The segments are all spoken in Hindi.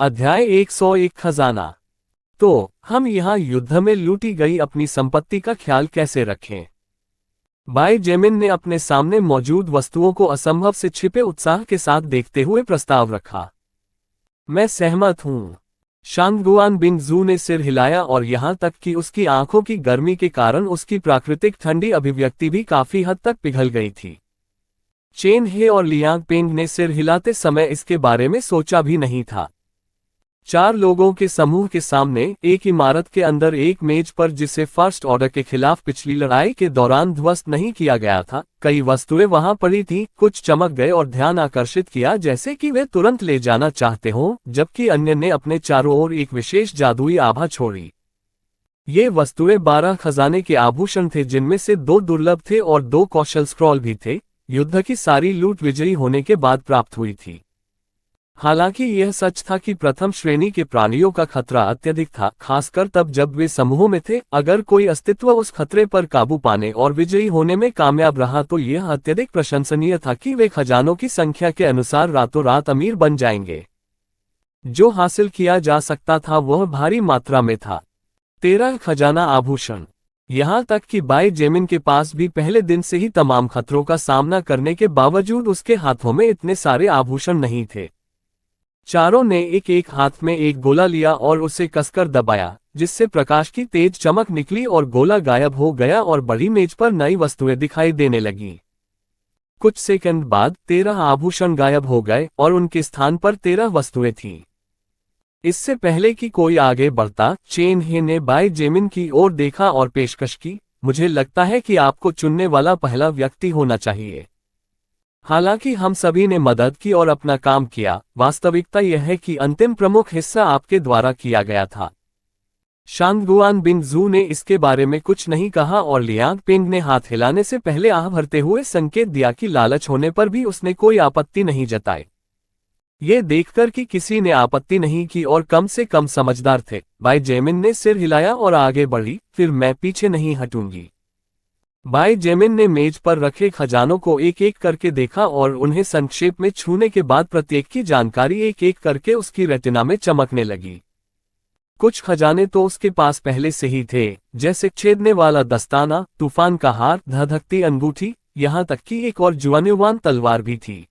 अध्याय 101 खजाना। तो हम यहाँ युद्ध में लूटी गई अपनी संपत्ति का ख्याल कैसे रखें? भाई जेमिन ने अपने सामने मौजूद वस्तुओं को असंभव से छिपे उत्साह के साथ देखते हुए प्रस्ताव रखा। मैं सहमत हूँ। शांगगुआन बिन जू ने सिर हिलाया और यहाँ तक कि उसकी आंखों की गर्मी के कारण उसकी प्राकृतिक ठंडी अभिव्यक्ति भी काफी हद तक पिघल गई थी। चेन हे और लियांग पेंग ने सिर हिलाते समय इसके बारे में सोचा भी नहीं था। चार लोगों के समूह के सामने एक इमारत के अंदर एक मेज पर, जिसे फर्स्ट ऑर्डर के खिलाफ पिछली लड़ाई के दौरान ध्वस्त नहीं किया गया था, कई वस्तुएं वहां पड़ी थीं। कुछ चमक गए और ध्यान आकर्षित किया जैसे कि वे तुरंत ले जाना चाहते हों, जबकि अन्य ने अपने चारों ओर एक विशेष जादुई आभा छोड़ी। ये वस्तुएं 12 खजाने के आभूषण थे, जिनमें से 2 दुर्लभ थे और 2 कौशल स्क्रॉल भी थे। युद्ध की सारी लूट विजयी होने के बाद प्राप्त हुई थी। हालांकि यह सच था कि प्रथम श्रेणी के प्राणियों का खतरा अत्यधिक था, खासकर तब जब वे समूह में थे। अगर कोई अस्तित्व उस खतरे पर काबू पाने और विजयी होने में कामयाब रहा तो यह अत्यधिक प्रशंसनीय था कि वे खजानों की संख्या के अनुसार रातों रात अमीर बन जाएंगे। जो हासिल किया जा सकता था वह भारी मात्रा में था। 13 खजाना आभूषण। यहाँ तक कि बाई जेमिन के पास भी पहले दिन से ही तमाम खतरों का सामना करने के बावजूद उसके हाथों में इतने सारे आभूषण नहीं थे। चारों ने एक एक हाथ में एक गोला लिया और उसे कसकर दबाया, जिससे प्रकाश की तेज चमक निकली और गोला गायब हो गया और बड़ी मेज पर नई वस्तुएं दिखाई देने लगीं। कुछ सेकंड बाद 13 आभूषण गायब हो गए और उनके स्थान पर 13 वस्तुएं थीं। इससे पहले कि कोई आगे बढ़ता, चेन हे ने बाई जेमिन की ओर देखा और पेशकश की, मुझे लगता है कि आपको चुनने वाला पहला व्यक्ति होना चाहिए। हालांकि हम सभी ने मदद की और अपना काम किया, वास्तविकता यह है कि अंतिम प्रमुख हिस्सा आपके द्वारा किया गया था। शांगगुआन बिन जू ने इसके बारे में कुछ नहीं कहा और लियांग पेंग ने हाथ हिलाने से पहले आह भरते हुए संकेत दिया कि लालच होने पर भी उसने कोई आपत्ति नहीं जताई। ये देखकर कि किसी ने आपत्ति नहीं की और कम से कम समझदार थे, बाई जेमिन ने सिर हिलाया और आगे बढ़ी, फिर मैं पीछे नहीं हटूंगी। बाई जेमिन ने मेज पर रखे खजानों को एक एक करके देखा और उन्हें संक्षेप में छूने के बाद प्रत्येक की जानकारी एक एक करके उसकी रेटिना में चमकने लगी। कुछ खजाने तो उसके पास पहले से ही थे, जैसे छेदने वाला दस्ताना, तूफान का हार, धधकती अंगूठी, यहाँ तक कि एक और जुआन्युवान तलवार भी थी।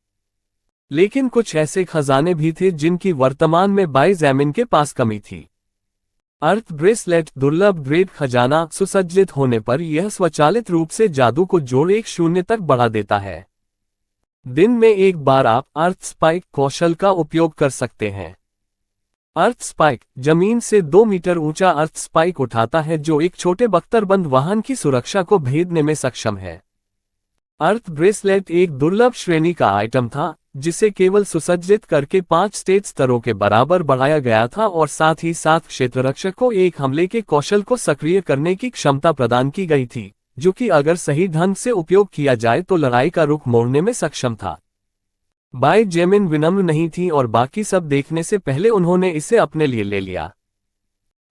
लेकिन कुछ ऐसे खजाने भी थे जिनकी वर्तमान में बाई जेमिन के पास कमी थी। अर्थ ब्रेसलेट, दुर्लभ ग्रेड खजाना। सुसज्जित होने पर यह स्वचालित रूप से जादू को जोड़ 1 शून्य तक बढ़ा देता है। दिन में एक बार आप अर्थ स्पाइक कौशल का उपयोग कर सकते हैं। अर्थ स्पाइक जमीन से 2 मीटर ऊंचा अर्थ स्पाइक उठाता है, जो एक छोटे बख्तरबंद वाहन की सुरक्षा को भेदने में सक्षम है। अर्थ ब्रेसलेट एक दुर्लभ श्रेणी का आइटम था, जिसे केवल सुसज्जित करके 5 स्टेज स्तरों के बराबर बढ़ाया गया था और साथ ही साथ क्षेत्ररक्षक को एक हमले के कौशल को सक्रिय करने की क्षमता प्रदान की गई थी, जो कि अगर सही ढंग से उपयोग किया जाए तो लड़ाई का रुख मोड़ने में सक्षम था। बाई जेमिन विनम्र नहीं थी और बाकी सब देखने से पहले उन्होंने इसे अपने लिए ले लिया।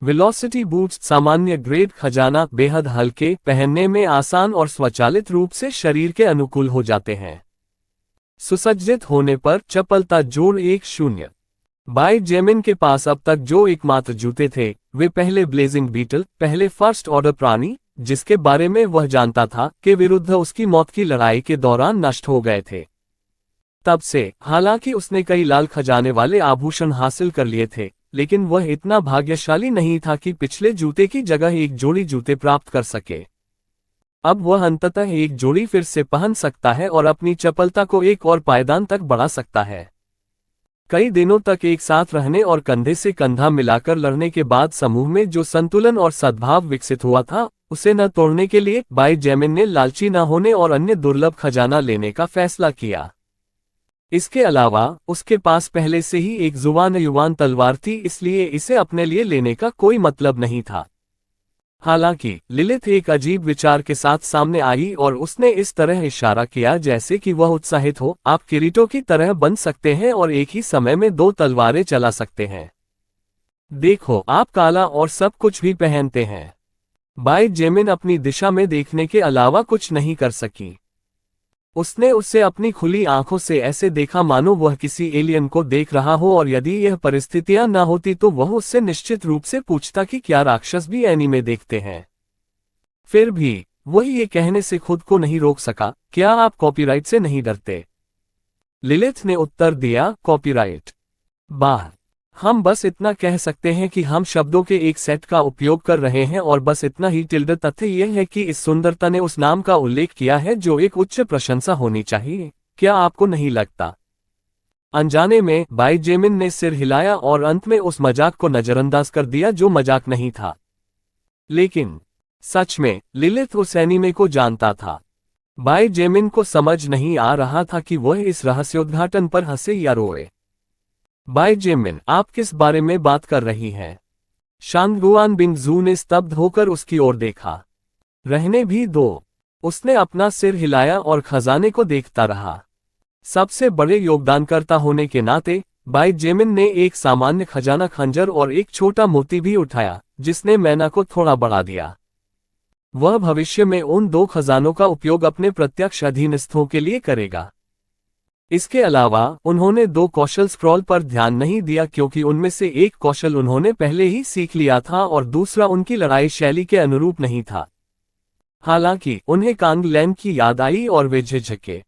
वेलोसिटी बूट्स सामान्य ग्रेड खजाना, बेहद हल्के, पहनने में आसान और स्वचालित रूप से शरीर के अनुकूल हो जाते हैं। सुसज्जित होने पर चपलता जोड़ 1 शून्य। बाई जेमिन के पास अब तक जो एकमात्र जूते थे वे पहले ब्लेजिंग बीटल, पहले फर्स्ट ऑर्डर प्राणी, जिसके बारे में वह जानता था, के विरुद्ध उसकी मौत की लड़ाई के दौरान नष्ट हो गए थे। तब से हालांकि उसने कई लाल खजाने वाले आभूषण हासिल कर लिए थे, लेकिन वह इतना भाग्यशाली नहीं था कि पिछले जूते की जगह एक जोड़ी जूते प्राप्त कर सके। अब वह अंततः एक जोड़ी फिर से पहन सकता है और अपनी चपलता को एक और पायदान तक बढ़ा सकता है। कई दिनों तक एक साथ रहने और कंधे से कंधा मिलाकर लड़ने के बाद समूह में जो संतुलन और सद्भाव विकसित हुआ था, उसे न तोड़ने के लिए बाई जेमिन ने लालची न होने और अन्य दुर्लभ खजाना लेने का फैसला किया। इसके अलावा उसके पास पहले से ही एक जुआन्युवान तलवार थी, इसलिए इसे अपने लिए लेने का कोई मतलब नहीं था। हालांकि लिलिथ एक अजीब विचार के साथ सामने आई और उसने इस तरह इशारा किया जैसे कि वह उत्साहित हो, आप किरीटों की तरह बन सकते हैं और एक ही समय में 2 तलवारें चला सकते हैं। देखो, आप काला और सब कुछ भी पहनते हैं। बाई जेमिन अपनी दिशा में देखने के अलावा कुछ नहीं कर सकी। उसने उसे अपनी खुली आंखों से ऐसे देखा मानो वह किसी एलियन को देख रहा हो, और यदि यह परिस्थितियां न होती तो वह उससे निश्चित रूप से पूछता कि क्या राक्षस भी एनीमे देखते हैं। फिर भी वह ये कहने से खुद को नहीं रोक सका, क्या आप कॉपीराइट से नहीं डरते? लिलिथ ने उत्तर दिया, कॉपीराइट? वाह, हम बस इतना कह सकते हैं कि हम शब्दों के एक सेट का उपयोग कर रहे हैं, और बस इतना ही। टिल्ड तथ्य यह है कि इस सुंदरता ने उस नाम का उल्लेख किया है जो एक उच्च प्रशंसा होनी चाहिए, क्या आपको नहीं लगता? अनजाने में बाई जेमिन ने सिर हिलाया और अंत में उस मजाक को नजरअंदाज कर दिया जो मजाक नहीं था। लेकिन सच में लिलिथ उस एनीमे को जानता था। बाई जेमिन को समझ नहीं आ रहा था कि वह इस रहस्योद्घाटन पर हंसे या रोए। बाई जेमिन, आप किस बारे में बात कर रही हैं? शांगुआन बिंगजू ने स्तब्ध होकर उसकी ओर देखा। रहने भी दो। उसने अपना सिर हिलाया और खजाने को देखता रहा। सबसे बड़े योगदानकर्ता होने के नाते बाई जेमिन ने एक सामान्य खजाना खंजर और एक छोटा मोती भी उठाया, जिसने मैना को थोड़ा बढ़ा दिया। वह भविष्य में उन 2 खजानों का उपयोग अपने प्रत्यक्ष अधीनस्थों के लिए करेगा। इसके अलावा उन्होंने 2 कौशल स्क्रॉल पर ध्यान नहीं दिया, क्योंकि उनमें से एक कौशल उन्होंने पहले ही सीख लिया था और दूसरा उनकी लड़ाई शैली के अनुरूप नहीं था। हालांकि उन्हें कांग लैन की याद आई और वे झिझके।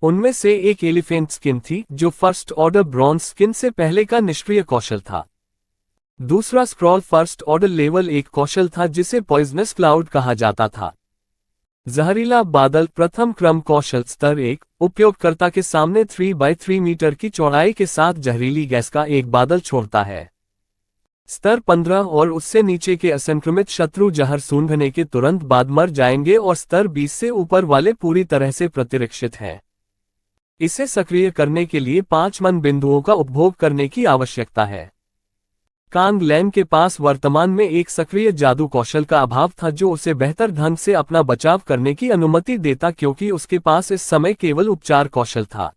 उनमें से एक एलिफेंट स्किन थी, जो फर्स्ट ऑर्डर ब्रॉन्ज स्किन से पहले का निष्क्रिय कौशल था। दूसरा स्क्रॉल फर्स्ट ऑर्डर लेवल 1 कौशल था, जिसे पॉइजनस क्लाउड कहा जाता था। जहरीला बादल प्रथम क्रम कौशल स्तर 1, उपयोगकर्ता के सामने 3x3 मीटर की चौड़ाई के साथ जहरीली गैस का एक बादल छोड़ता है। स्तर 15 और उससे नीचे के असंक्रमित शत्रु जहर सूंघने के तुरंत बाद मर जाएंगे, और स्तर 20 से ऊपर वाले पूरी तरह से प्रतिरक्षित हैं। इसे सक्रिय करने के लिए 5 मन बिंदुओं का उपभोग करने की आवश्यकता है। कांग लैन के पास वर्तमान में एक सक्रिय जादू कौशल का अभाव था, जो उसे बेहतर ढंग से अपना बचाव करने की अनुमति देता, क्योंकि उसके पास इस समय केवल उपचार कौशल था।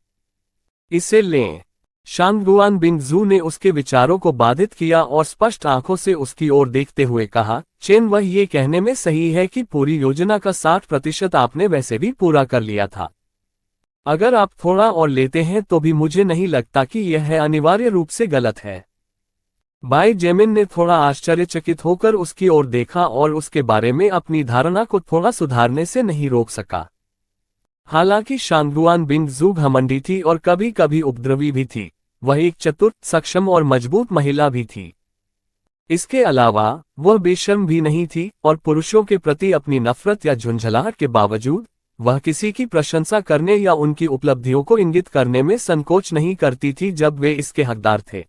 इसे लें। शांगुआन बिंगजू ने उसके विचारों को बाधित किया और स्पष्ट आंखों से उसकी ओर देखते हुए कहा, चेन, वह ये कहने में सही है कि पूरी योजना का 60% आपने वैसे भी पूरा कर लिया था। अगर आप थोड़ा और लेते हैं तो भी मुझे नहीं लगता कि यह अनिवार्य रूप से गलत है। बाई जेमिन ने थोड़ा आश्चर्यचकित होकर उसकी ओर देखा और उसके बारे में अपनी धारणा को थोड़ा सुधारने से नहीं रोक सका। हालांकि शांगुआन बिंगजू घमंडी थी और कभी कभी उपद्रवी भी थी, वह एक चतुर, सक्षम और मजबूत महिला भी थी। इसके अलावा वह बेशर्म भी नहीं थी, और पुरुषों के प्रति अपनी नफरत या झुंझलाहट के बावजूद वह किसी की प्रशंसा करने या उनकी उपलब्धियों को इंगित करने में संकोच नहीं करती थी जब वे इसके हकदार थे।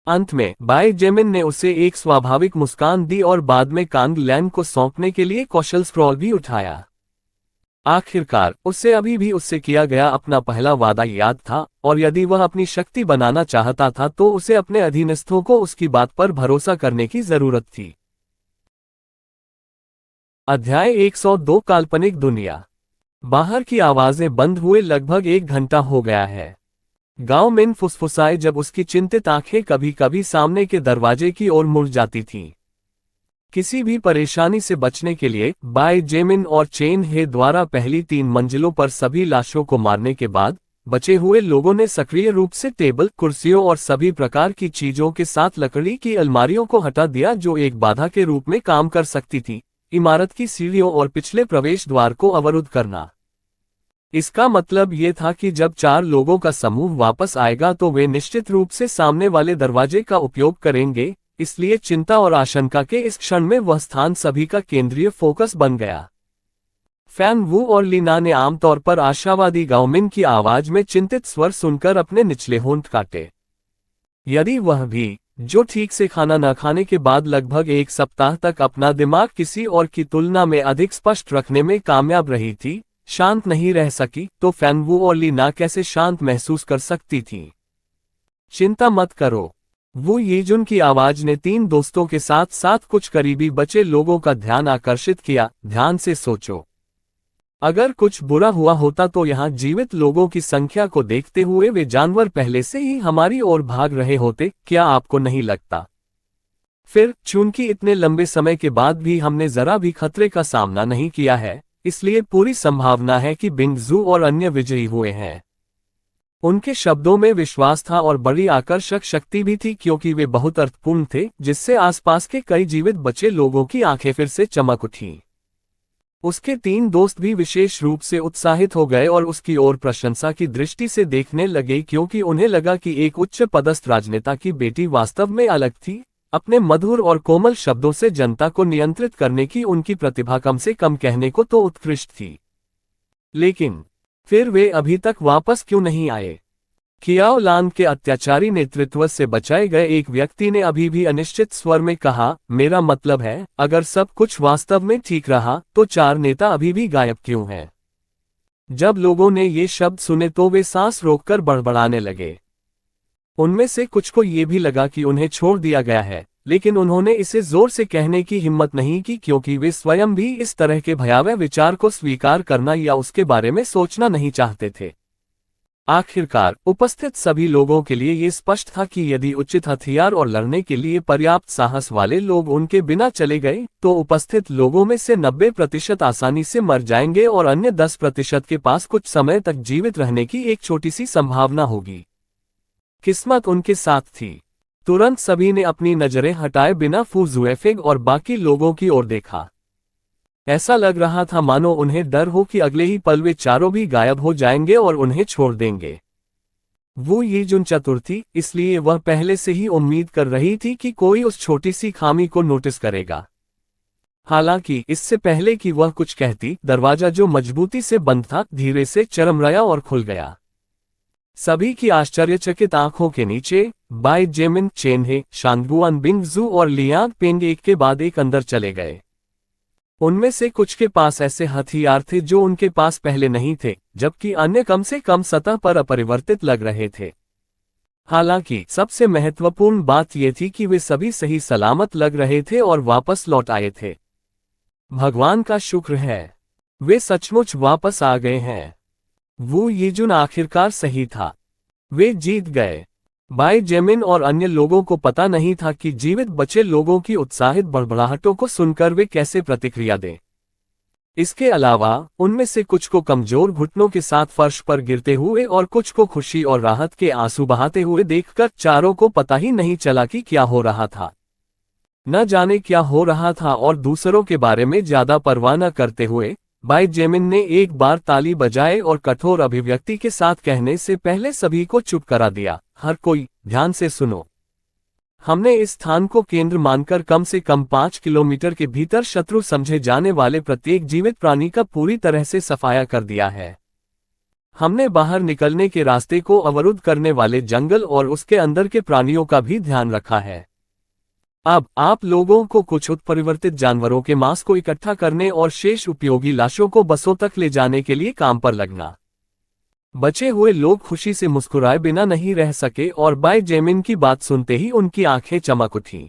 अंत में बाई जेमिन ने उसे एक स्वाभाविक मुस्कान दी और बाद में कांग लैन को सौंपने के लिए कौशल स्क्रॉल भी उठाया। आखिरकार उसे अभी भी उससे किया गया अपना पहला वादा याद था, और यदि वह अपनी शक्ति बनाना चाहता था तो उसे अपने अधीनस्थों को उसकी बात पर भरोसा करने की जरूरत थी। अध्याय 102 काल्पनिक दुनिया। बाहर की आवाजें बंद हुए लगभग 1 घंटा हो गया है। गांव मिन फुसफुसाए जब उसकी चिंतित आंखें कभी कभी सामने के दरवाजे की ओर मुड़ जाती थीं। किसी भी परेशानी से बचने के लिए बाई जेमिन और चेन हे द्वारा पहली 3 मंजिलों पर सभी लाशों को मारने के बाद बचे हुए लोगों ने सक्रिय रूप से टेबल, कुर्सियों और सभी प्रकार की चीजों के साथ लकड़ी की अलमारियों को हटा दिया जो एक बाधा के रूप में काम कर सकती थी। इमारत की सीढ़ियों और पिछले प्रवेश द्वार को अवरुद्ध करना। इसका मतलब ये था कि जब 4 लोगों का समूह वापस आएगा तो वे निश्चित रूप से सामने वाले दरवाजे का उपयोग करेंगे, इसलिए चिंता और आशंका के इस क्षण में वह स्थान सभी का केंद्रीय फोकस बन गया। फैंग वू और लीना ने आमतौर पर आशावादी गाओमिन की आवाज में चिंतित स्वर सुनकर अपने निचले होंठ काटे। यदि वह भी, जो ठीक से खाना न खाने के बाद लगभग 1 सप्ताह तक अपना दिमाग किसी और की तुलना में अधिक स्पष्ट रखने में कामयाब रही थी, शांत नहीं रह सकी, तो फैंग वू और लीना कैसे शांत महसूस कर सकती थीं? चिंता मत करो, वू येजुन की आवाज ने 3 दोस्तों के साथ साथ कुछ करीबी बचे लोगों का ध्यान आकर्षित किया। ध्यान से सोचो, अगर कुछ बुरा हुआ होता तो यहाँ जीवित लोगों की संख्या को देखते हुए वे जानवर पहले से ही हमारी ओर भाग रहे होते, क्या आपको नहीं लगता? फिर चूंकि इतने लंबे समय के बाद भी हमने जरा भी खतरे का सामना नहीं किया है, इसलिए पूरी संभावना है कि बिंगजू और अन्य विजयी हुए हैं। उनके शब्दों में विश्वास था और बड़ी आकर्षक शक्ति भी थी क्योंकि वे बहुत अर्थपूर्ण थे, जिससे आसपास के कई जीवित बचे लोगों की आंखें फिर से चमक उठीं। उसके 3 दोस्त भी विशेष रूप से उत्साहित हो गए और उसकी ओर प्रशंसा की दृष्टि से देखने लगे क्योंकि उन्हें लगा कि एक उच्च पदस्थ राजनेता की बेटी वास्तव में अलग थी। अपने मधुर और कोमल शब्दों से जनता को नियंत्रित करने की उनकी प्रतिभा कम से कम कहने को तो उत्कृष्ट थी। लेकिन फिर वे अभी तक वापस क्यों नहीं आए? कियाओ लान के अत्याचारी नेतृत्व से बचाए गए एक व्यक्ति ने अभी भी अनिश्चित स्वर में कहा, मेरा मतलब है, अगर सब कुछ वास्तव में ठीक रहा तो 4 नेता अभी भी गायब क्यों हैं? जब लोगों ने ये शब्द सुने तो वे सांस रोककर बड़बड़ाने लगे। उनमें से कुछ को ये भी लगा कि उन्हें छोड़ दिया गया है, लेकिन उन्होंने इसे जोर से कहने की हिम्मत नहीं की क्योंकि वे स्वयं भी इस तरह के भयावह विचार को स्वीकार करना या उसके बारे में सोचना नहीं चाहते थे। आखिरकार उपस्थित सभी लोगों के लिए ये स्पष्ट था कि यदि उचित हथियार और लड़ने के लिए पर्याप्त साहस वाले लोग उनके बिना चले गए तो उपस्थित लोगों में से 90% आसानी से मर जाएंगे और अन्य 10% के पास कुछ समय तक जीवित रहने की एक छोटी सी संभावना होगी। किस्मत उनके साथ थी। तुरंत सभी ने अपनी नजरें हटाए बिना फू जुएफेग और बाकी लोगों की ओर देखा। ऐसा लग रहा था मानो उन्हें डर हो कि अगले ही पल वे चारों भी गायब हो जाएंगे और उन्हें छोड़ देंगे। वो यीजुन चतुर थी, इसलिए वह पहले से ही उम्मीद कर रही थी कि कोई उस छोटी सी खामी को नोटिस करेगा। हालांकि इससे पहले कि वह कुछ कहती, दरवाजा जो मजबूती से बंद था धीरे से चरमराया और खुल गया। सभी की आश्चर्यचकित आंखों के नीचे बाई जेमिन, चेनहे, शांगुआन बिंगजू और लियांग पेंग एक के बाद एक अंदर चले गए। उनमें से कुछ के पास ऐसे हथियार थे जो उनके पास पहले नहीं थे, जबकि अन्य कम से कम सतह पर अपरिवर्तित लग रहे थे। हालांकि सबसे महत्वपूर्ण बात यह थी कि वे सभी सही सलामत लग रहे थे और वापस लौट आए थे। भगवान का शुक्र है, वे सचमुच वापस आ गए हैं। वू यीजुन आखिरकार सही था, वे जीत गए। बाई जेमिन और अन्य लोगों को पता नहीं था कि जीवित बचे लोगों की उत्साहित बड़बड़ाहटों को सुनकर वे कैसे प्रतिक्रिया दें। इसके अलावा उनमें से कुछ को कमजोर घुटनों के साथ फर्श पर गिरते हुए और कुछ को खुशी और राहत के आंसू बहाते हुए देखकर चारों को पता ही नहीं चला कि क्या हो रहा था। न जाने क्या हो रहा था और दूसरों के बारे में ज्यादा परवाह न करते हुए बाई जेमिन ने एक बार ताली बजाए और कठोर अभिव्यक्ति के साथ कहने से पहले सभी को चुप करा दिया, हर कोई ध्यान से सुनो। हमने इस स्थान को केंद्र मानकर कम से कम 5 किलोमीटर के भीतर शत्रु समझे जाने वाले प्रत्येक जीवित प्राणी का पूरी तरह से सफाया कर दिया है। हमने बाहर निकलने के रास्ते को अवरुद्ध करने वाले जंगल और उसके अंदर के प्राणियों का भी ध्यान रखा है। अब आप लोगों को कुछ उत्परिवर्तित जानवरों के मांस को इकट्ठा करने और शेष उपयोगी लाशों को बसों तक ले जाने के लिए काम पर लगना। बचे हुए लोग खुशी से मुस्कुराए बिना नहीं रह सके और बाई जेमिन की बात सुनते ही उनकी आंखें चमक उठीं।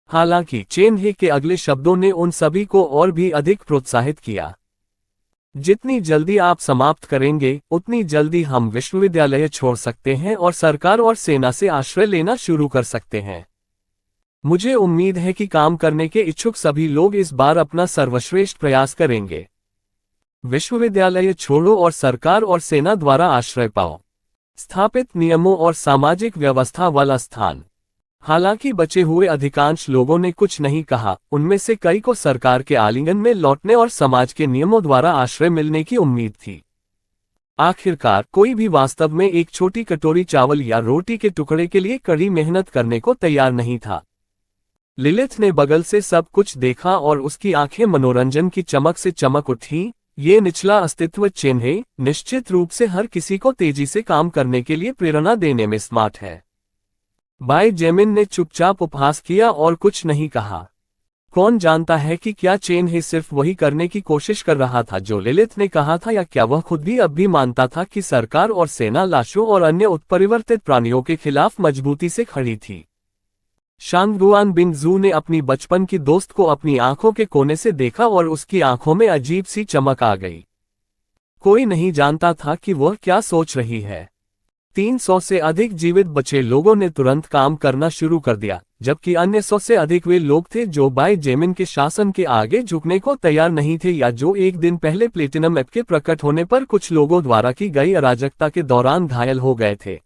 हालांकि चेनहे के अगले शब्दों ने उन सभी को और भी अधिक प्रोत्साहित किया। जितनी जल्दी आप समाप्त करेंगे उतनी जल्दी हम विश्वविद्यालय छोड़ सकते हैं और सरकार और सेना से आश्रय लेना शुरू कर सकते हैं। मुझे उम्मीद है कि काम करने के इच्छुक सभी लोग इस बार अपना सर्वश्रेष्ठ प्रयास करेंगे। विश्वविद्यालय छोड़ो और सरकार और सेना द्वारा आश्रय पाओ। स्थापित नियमों और सामाजिक व्यवस्था वाला स्थान। हालांकि बचे हुए अधिकांश लोगों ने कुछ नहीं कहा, उनमें से कई को सरकार के आलिंगन में लौटने और समाज के नियमों द्वारा आश्रय मिलने की उम्मीद थी। आखिरकार कोई भी वास्तव में एक छोटी कटोरी चावल या रोटी के टुकड़े के लिए कड़ी मेहनत करने को तैयार नहीं था। लिलिथ ने बगल से सब कुछ देखा और उसकी आंखें मनोरंजन की चमक से चमक उठी। ये निचला अस्तित्व चेन्हे निश्चित रूप से हर किसी को तेजी से काम करने के लिए प्रेरणा देने में स्मार्ट है। बाई जेमिन ने चुपचाप उपहास किया और कुछ नहीं कहा। कौन जानता है कि क्या चेन्हे सिर्फ वही करने की कोशिश कर रहा था जो लिलिथ ने कहा था, या क्या वह खुद भी अब भी मानता था कि सरकार और सेना लाशों और अन्य उत्परिवर्तित प्राणियों के खिलाफ मजबूती से खड़ी थी। शांगुआन बिंगजू ने अपनी बचपन की दोस्त को अपनी आंखों के कोने से देखा और उसकी आंखों में अजीब सी चमक आ गई। कोई नहीं जानता था कि वह क्या सोच रही है। 300 से अधिक जीवित बचे लोगों ने तुरंत काम करना शुरू कर दिया, जबकि अन्य 100 से अधिक वे लोग थे जो बाई जेमिन के शासन के आगे झुकने को तैयार नहीं थे या जो एक दिन पहले प्लेटिनम ऐप के प्रकट होने पर कुछ लोगों द्वारा की गई अराजकता के दौरान घायल हो गए थे।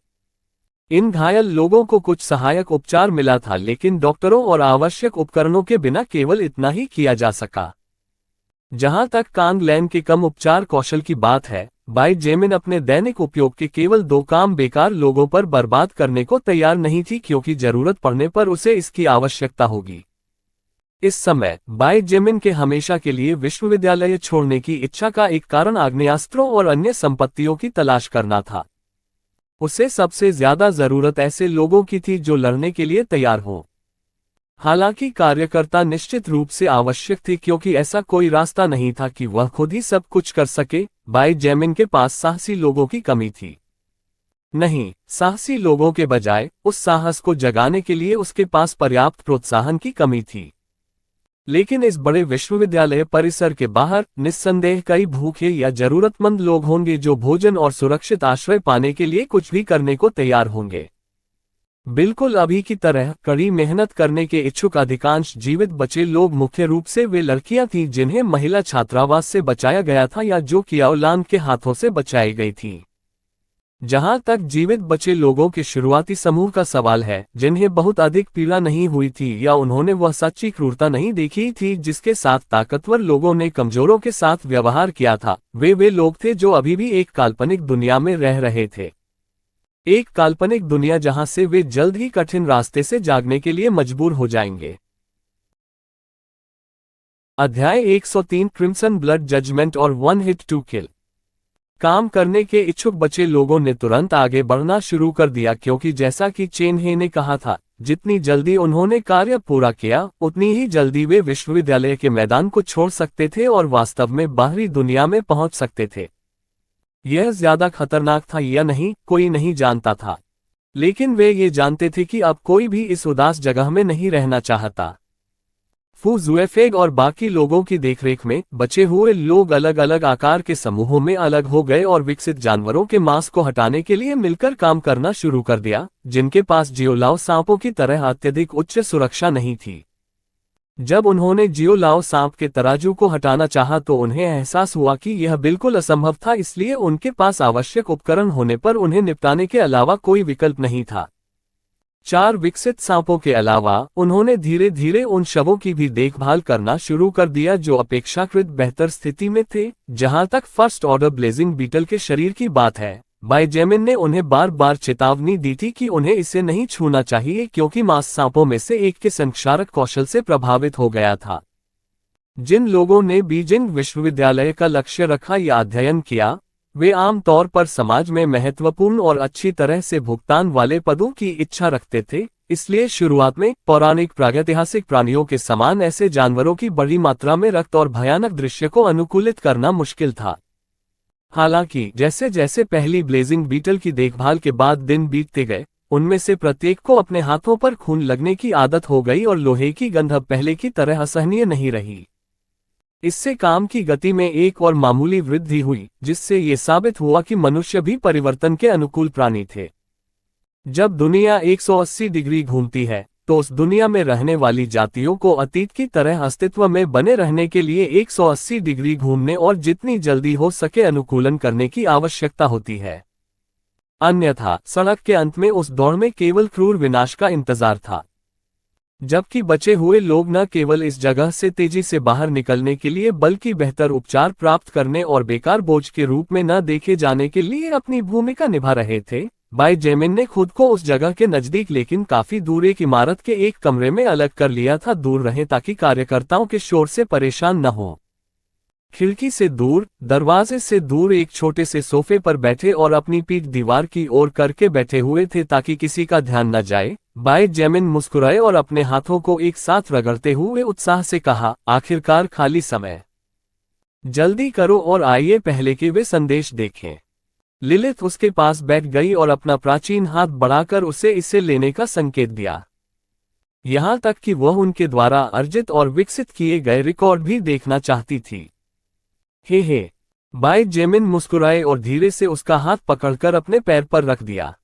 इन घायल लोगों को कुछ सहायक उपचार मिला था, लेकिन डॉक्टरों और आवश्यक उपकरणों के बिना केवल इतना ही किया जा सका। जहां तक कांग लैन के कम उपचार कौशल की बात है, बाई जेमिन अपने दैनिक उपयोग के केवल 2 काम बेकार लोगों पर बर्बाद करने को तैयार नहीं थी, क्योंकि जरूरत पड़ने पर उसे इसकी आवश्यकता होगी। इस समय बाई जेमिन के हमेशा के लिए विश्वविद्यालय छोड़ने की इच्छा का एक कारण आग्नेयास्त्रों और अन्य संपत्तियों की तलाश करना था। उसे सबसे ज्यादा जरूरत ऐसे लोगों की थी जो लड़ने के लिए तैयार हों। हालांकि कार्यकर्ता निश्चित रूप से आवश्यक थे, क्योंकि ऐसा कोई रास्ता नहीं था कि वह खुद ही सब कुछ कर सके। बाई जेमिन के पास साहसी लोगों की कमी थी। नहीं, साहसी लोगों के बजाय उस साहस को जगाने के लिए उसके पास पर्याप्त प्रोत्साहन की कमी थी। लेकिन इस बड़े विश्वविद्यालय परिसर के बाहर निस्संदेह कई भूखे या जरूरतमंद लोग होंगे जो भोजन और सुरक्षित आश्रय पाने के लिए कुछ भी करने को तैयार होंगे। बिल्कुल अभी की तरह कड़ी मेहनत करने के इच्छुक अधिकांश जीवित बचे लोग मुख्य रूप से वे लड़कियां थीं जिन्हें महिला छात्रावास से बचाया गया था या जो कियाओलान के हाथों से बचाई गई थीं। जहां तक जीवित बचे लोगों के शुरुआती समूह का सवाल है, जिन्हें बहुत अधिक पीड़ा नहीं हुई थी या उन्होंने वह सच्ची क्रूरता नहीं देखी थी जिसके साथ ताकतवर लोगों ने कमजोरों के साथ व्यवहार किया था, वे लोग थे जो अभी भी एक काल्पनिक दुनिया में रह रहे थे। एक काल्पनिक दुनिया जहां से वे जल्द ही कठिन रास्ते से जागने के लिए मजबूर हो जाएंगे। अध्याय 103 क्रिम्सन ब्लड जजमेंट और 1 हिट टू किल। काम करने के इच्छुक बचे लोगों ने तुरंत आगे बढ़ना शुरू कर दिया, क्योंकि जैसा कि चेन हे ने कहा था, जितनी जल्दी उन्होंने कार्य पूरा किया उतनी ही जल्दी वे विश्वविद्यालय के मैदान को छोड़ सकते थे और वास्तव में बाहरी दुनिया में पहुंच सकते थे। यह ज्यादा खतरनाक था या नहीं, कोई नहीं जानता था, लेकिन वे ये जानते थे कि अब कोई भी इस उदास जगह में नहीं रहना चाहता। फू जुएफेग और बाकी लोगों की देखरेख में बचे हुए लोग अलग अलग आकार के समूहों में अलग हो गए और विकसित जानवरों के मांस को हटाने के लिए मिलकर काम करना शुरू कर दिया, जिनके पास जियोलाओ सांपों की तरह अत्यधिक उच्च सुरक्षा नहीं थी। जब उन्होंने जियोलाओ सांप के तराजू को हटाना चाहा तो उन्हें एहसास हुआ कि यह बिल्कुल असंभव था, इसलिए उनके पास आवश्यक उपकरण होने पर उन्हें निपटाने के अलावा कोई विकल्प नहीं था। 4 विकसित सांपों के अलावा उन्होंने धीरे धीरे उन शवों की भी देखभाल करना शुरू कर दिया जो अपेक्षाकृत बेहतर स्थिति में थे। जहां तक फर्स्ट ऑर्डर ब्लेजिंग बीटल के शरीर की बात है, बाई जेमिन ने उन्हें बार बार चेतावनी दी थी कि उन्हें इसे नहीं छूना चाहिए, क्योंकि मांस सांपों में से एक के संक्षारक कौशल से प्रभावित हो गया था। जिन लोगों ने बीजिंग विश्वविद्यालय का लक्ष्य रखा या अध्ययन किया, वे आमतौर पर समाज में महत्वपूर्ण और अच्छी तरह से भुगतान वाले पदों की इच्छा रखते थे, इसलिए शुरुआत में पौराणिक प्रागैतिहासिक प्राणियों के समान ऐसे जानवरों की बड़ी मात्रा में रक्त और भयानक दृश्य को अनुकूलित करना मुश्किल था। हालांकि जैसे जैसे पहली ब्लेजिंग बीटल की देखभाल के बाद दिन बीतते गए, उनमें से प्रत्येक को अपने हाथों पर खून लगने की आदत हो गई और लोहे की गंध अब पहले की तरह असहनीय नहीं रही। इससे काम की गति में एक और मामूली वृद्धि हुई, जिससे ये साबित हुआ कि मनुष्य भी परिवर्तन के अनुकूल प्राणी थे। जब दुनिया 180 डिग्री घूमती है, तो उस दुनिया में रहने वाली जातियों को अतीत की तरह अस्तित्व में बने रहने के लिए 180 डिग्री घूमने और जितनी जल्दी हो सके अनुकूलन करने की आवश्यकता होती है। अन्यथा सड़क के अंत में उस दौड़ में केवल क्रूर विनाश का इंतजार था। जबकि बचे हुए लोग न केवल इस जगह से तेजी से बाहर निकलने के लिए बल्कि बेहतर उपचार प्राप्त करने और बेकार बोझ के रूप में न देखे जाने के लिए अपनी भूमिका निभा रहे थे। बाई जेमिन ने खुद को उस जगह के नजदीक लेकिन काफी दूर एक इमारत के एक कमरे में अलग कर लिया था, दूर रहे ताकि कार्यकर्ताओं के शोर से परेशान न हो। खिड़की से दूर, दरवाजे से दूर एक छोटे से सोफे पर बैठे और अपनी पीठ दीवार की ओर करके बैठे हुए थे ताकि किसी का ध्यान न जाए। बाई जेमिन मुस्कुराए और अपने हाथों को एक साथ रगड़ते हुए उत्साह से कहा, आखिरकार खाली समय। जल्दी करो और आइए पहले के वे संदेश देखें। लिलिथ उसके पास बैठ गई और अपना प्राचीन हाथ बढ़ाकर उसे इसे लेने का संकेत दिया। यहां तक कि वह उनके द्वारा अर्जित और विकसित किए गए रिकॉर्ड भी देखना चाहती थी। हे, बाई जेमिन मुस्कुराए और धीरे से उसका हाथ पकड़कर अपने पैर पर रख दिया।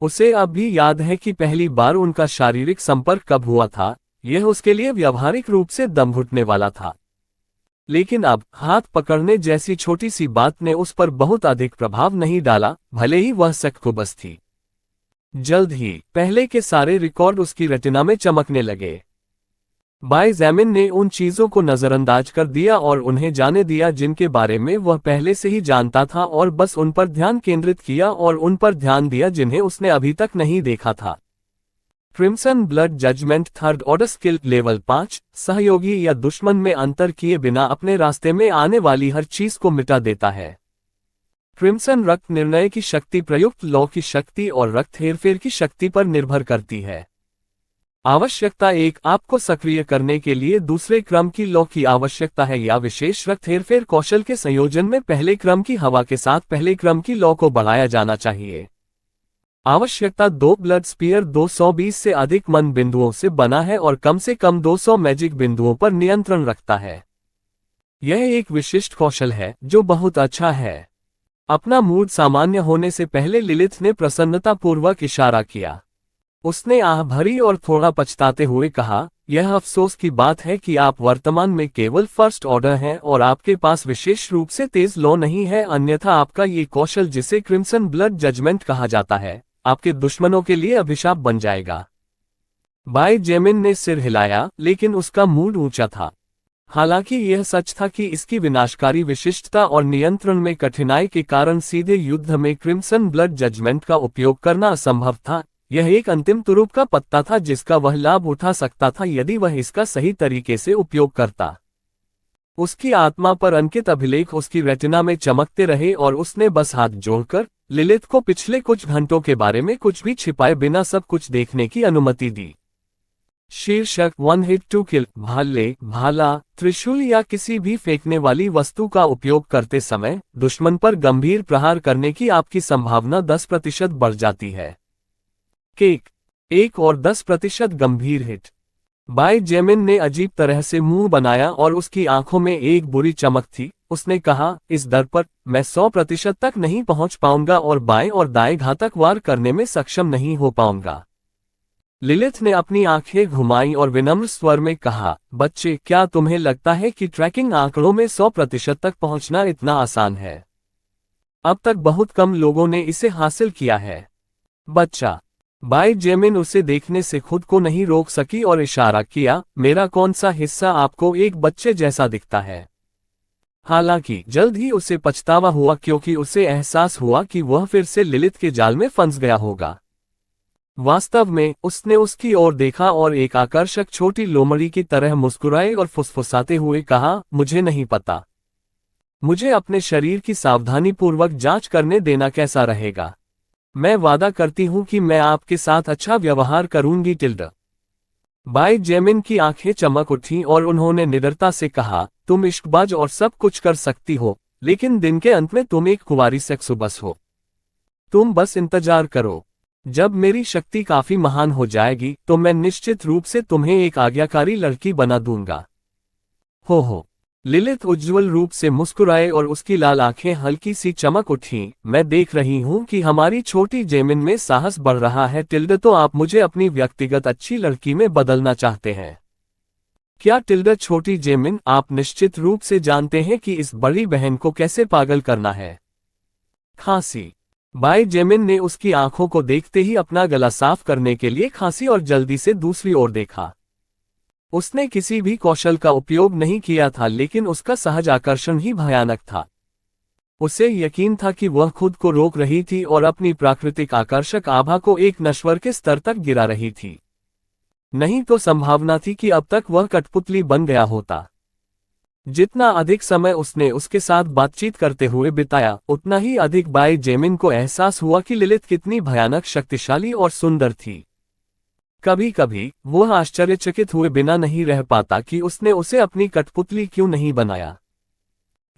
उसे अब भी याद है कि पहली बार उनका शारीरिक संपर्क कब हुआ था। यह उसके लिए व्यावहारिक रूप से दम घुटने वाला था। लेकिन अब हाथ पकड़ने जैसी छोटी सी बात ने उस पर बहुत अधिक प्रभाव नहीं डाला, भले ही वह सक्कुबस थी। जल्द ही पहले के सारे रिकॉर्ड उसकी रेटिना में चमकने लगे। बाई जेमिन ने उन चीजों को नजरअंदाज कर दिया और उन्हें जाने दिया जिनके बारे में वह पहले से ही जानता था, और बस उन पर ध्यान केंद्रित किया और उन पर ध्यान दिया जिन्हें उसने अभी तक नहीं देखा था। Crimson blood judgement third order skill level 5, सहयोगी या दुश्मन में अंतर किए बिना अपने रास्ते में आने वाली हर चीज को मिटा देता है। क्रिम्सन रक्त निर्णय की शक्ति प्रयुक्त लॉ की शक्ति और रक्त हेरफेर की शक्ति पर निर्भर करती है। आवश्यकता 1, आपको सक्रिय करने के लिए दूसरे क्रम की लॉ की आवश्यकता है या विशेष रक्त हेरफेर कौशल के संयोजन में पहले क्रम की हवा के साथ पहले क्रम की लॉ को बढ़ाया जाना चाहिए। आवश्यकता 2, ब्लड स्पीयर 220 से अधिक मन बिंदुओं से बना है और कम से कम 200 मैजिक बिंदुओं पर नियंत्रण रखता है। यह एक विशिष्ट कौशल है जो बहुत अच्छा है। अपना मूड सामान्य होने से पहले लिलिथ ने प्रसन्नतापूर्वक इशारा किया। उसने आह भरी और थोड़ा पछताते हुए कहा, यह अफसोस की बात है कि आप वर्तमान में केवल फर्स्ट ऑर्डर हैं और आपके पास विशेष रूप से तेज लॉ नहीं है, अन्यथा आपका ये कौशल जिसे क्रिम्सन ब्लड जजमेंट कहा जाता है, आपके दुश्मनों के लिए अभिशाप बन जाएगा। बाई जेमिन ने सिर हिलाया, लेकिन उसका मूड ऊंचा था। हालांकि यह सच था कि इसकी विनाशकारी विशिष्टता और नियंत्रण में कठिनाई के कारण सीधे युद्ध में क्रिम्सन ब्लड जजमेंट का उपयोग करना असंभव था। यह एक अंतिम तुरुप का पत्ता था जिसका वह लाभ उठा सकता था यदि वह इसका सही तरीके से उपयोग करता। उसकी आत्मा पर अंकित अभिलेख उसकी रेटिना में चमकते रहे और उसने बस हाथ जोड़कर लिलिथ को पिछले कुछ घंटों के बारे में कुछ भी छिपाए बिना सब कुछ देखने की अनुमति दी। शीर्षक 1 हिट टू किल। भाले, भाला, त्रिशूल या किसी भी फेंकने वाली वस्तु का उपयोग करते समय दुश्मन पर गंभीर प्रहार करने की आपकी संभावना 10% बढ़ जाती है। केक 1 और 10% गंभीर हिट। बाई जेमिन ने अजीब तरह से मुंह बनाया और उसकी आंखों में एक बुरी चमक थी। उसने कहा, इस दर पर मैं 100% तक नहीं पहुंच पाऊंगा और बाएं और दाएं घातक वार करने में सक्षम नहीं हो पाऊंगा। लिलिथ ने अपनी आंखें घुमाई और विनम्र स्वर में कहा, बच्चे, क्या तुम्हें लगता है कि ट्रैकिंग आंकड़ों में 100% तक पहुंचना इतना आसान है? अब तक बहुत कम लोगों ने इसे हासिल किया है। बच्चा। बाई जेमिन उसे देखने से खुद को नहीं रोक सकी और इशारा किया, मेरा कौन सा हिस्सा आपको एक बच्चे जैसा दिखता है? हालांकि जल्द ही उसे पछतावा हुआ क्योंकि उसे एहसास हुआ कि वह फिर से लिलिथ के जाल में फंस गया होगा। वास्तव में उसने उसकी ओर देखा और एक आकर्षक छोटी लोमड़ी की तरह मुस्कुराए और फुसफुसाते हुए कहा, मुझे नहीं पता। मुझे अपने शरीर की सावधानीपूर्वक जांच करने देना कैसा रहेगा। मैं वादा करती हूं कि मैं आपके साथ अच्छा व्यवहार करूंगी टिल्डा। बाई जेमिन की आंखें चमक उठीं और उन्होंने निडरता से कहा, तुम इश्कबाज और सब कुछ कर सकती हो, लेकिन दिन के अंत में तुम एक कुंवारी सेक्सुबस हो। तुम बस इंतजार करो। जब मेरी शक्ति काफी महान हो जाएगी तो मैं निश्चित रूप से तुम्हें एक आज्ञाकारी लड़की बना दूंगा। हो। लिलिथ उज्ज्वल रूप से मुस्कुराए और उसकी लाल आंखें हल्की सी चमक उठीं। मैं देख रही हूं कि हमारी छोटी जेमिन में साहस बढ़ रहा है टिल्डा, तो आप मुझे अपनी व्यक्तिगत अच्छी लड़की में बदलना चाहते हैं क्या टिल्डा? छोटी जेमिन, आप निश्चित रूप से जानते हैं कि इस बड़ी बहन को कैसे पागल करना है। खांसी। बाई जेमिन ने उसकी आंखों को देखते ही अपना गला साफ करने के लिए खांसी और जल्दी से दूसरी ओर देखा। उसने किसी भी कौशल का उपयोग नहीं किया था, लेकिन उसका सहज आकर्षण ही भयानक था। उसे यकीन था कि वह खुद को रोक रही थी और अपनी प्राकृतिक आकर्षक आभा को एक नश्वर के स्तर तक गिरा रही थी। नहीं तो संभावना थी कि अब तक वह कठपुतली बन गया होता। जितना अधिक समय उसने उसके साथ बातचीत करते हुए बिताया, उतना ही अधिक बाई जेमिन को एहसास हुआ कि लिलिथ कितनी भयानक, शक्तिशाली और सुंदर थी। कभी कभी वह आश्चर्यचकित हुए बिना नहीं रह पाता कि उसने उसे अपनी कठपुतली क्यों नहीं बनाया।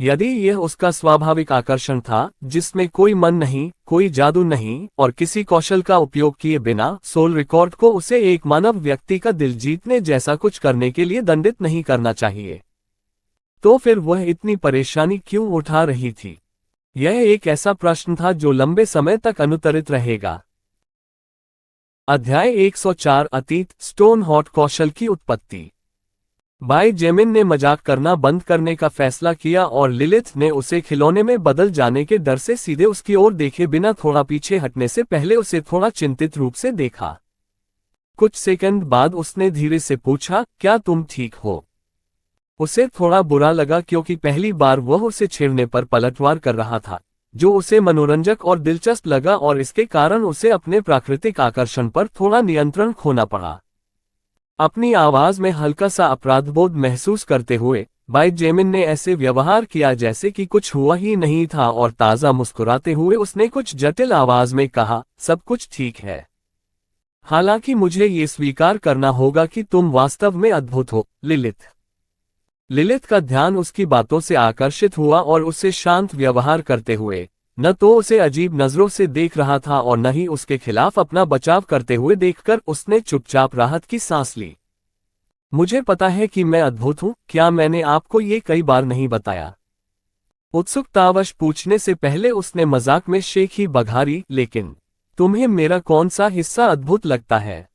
यदि यह उसका स्वाभाविक आकर्षण था, जिसमें कोई मन नहीं, कोई जादू नहीं और किसी कौशल का उपयोग किए बिना सोल रिकॉर्ड को उसे एक मानव व्यक्ति का दिल जीतने जैसा कुछ करने के लिए दंडित नहीं करना चाहिए। तो फिर वह इतनी परेशानी क्यों उठा रही थी? यह एक ऐसा प्रश्न था जो लंबे समय तक अनुत्तरित रहेगा। अध्याय 104 अतीत स्टोन हॉट कौशल की उत्पत्ति। भाई जेमिन ने मजाक करना बंद करने का फैसला किया और लिलिथ ने उसे खिलौने में बदल जाने के डर से सीधे उसकी ओर देखे बिना थोड़ा पीछे हटने से पहले उसे थोड़ा चिंतित रूप से देखा। कुछ सेकंड बाद उसने धीरे से पूछा, क्या तुम ठीक हो? उसे थोड़ा बुरा लगा क्योंकि पहली बार वह उसे छेड़ने पर पलटवार कर रहा था, जो उसे मनोरंजक और दिलचस्प लगा और इसके कारण उसे अपने प्राकृतिक आकर्षण पर थोड़ा नियंत्रण खोना पड़ा। अपनी आवाज में हल्का सा अपराधबोध महसूस करते हुए भाई जेमिन ने ऐसे व्यवहार किया जैसे कि कुछ हुआ ही नहीं था और ताज़ा मुस्कुराते हुए उसने कुछ जटिल आवाज में कहा, सब कुछ ठीक है। हालांकि मुझे ये स्वीकार करना होगा कि तुम वास्तव में अद्भुत हो, लिलिथ। लिलिथ का ध्यान उसकी बातों से आकर्षित हुआ और उससे शांत व्यवहार करते हुए, न तो उसे अजीब नजरों से देख रहा था और न ही उसके खिलाफ अपना बचाव करते हुए देखकर उसने चुपचाप राहत की सांस ली। मुझे पता है कि मैं अद्भुत हूं, क्या मैंने आपको ये कई बार नहीं बताया? उत्सुकतावश पूछने से पहले उसने मजाक में शेख ही बघारी, लेकिन तुम्हें मेरा कौन सा हिस्सा अद्भुत लगता है?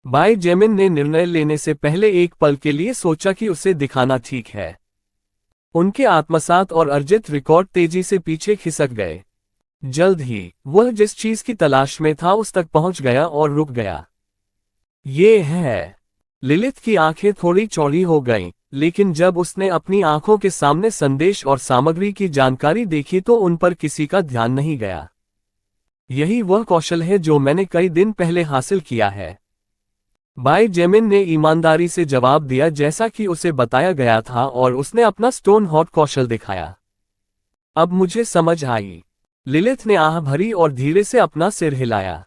भाई जेमिन ने निर्णय लेने से पहले एक पल के लिए सोचा कि उसे दिखाना ठीक है। उनके आत्मसात और अर्जित रिकॉर्ड तेजी से पीछे खिसक गए। जल्द ही वह जिस चीज की तलाश में था उस तक पहुंच गया और रुक गया। ये है। लिलिथ की आंखें थोड़ी चौड़ी हो गईं, लेकिन जब उसने अपनी आंखों के सामने संदेश और सामग्री की जानकारी देखी तो उन पर किसी का ध्यान नहीं गया। यही वह कौशल है जो मैंने कई दिन पहले हासिल किया है। भाई जेमिन ने ईमानदारी से जवाब दिया जैसा कि उसे बताया गया था और उसने अपना स्टोन हॉट कौशल दिखाया। अब मुझे समझ आई। लिलिथ ने आह भरी और धीरे से अपना सिर हिलाया।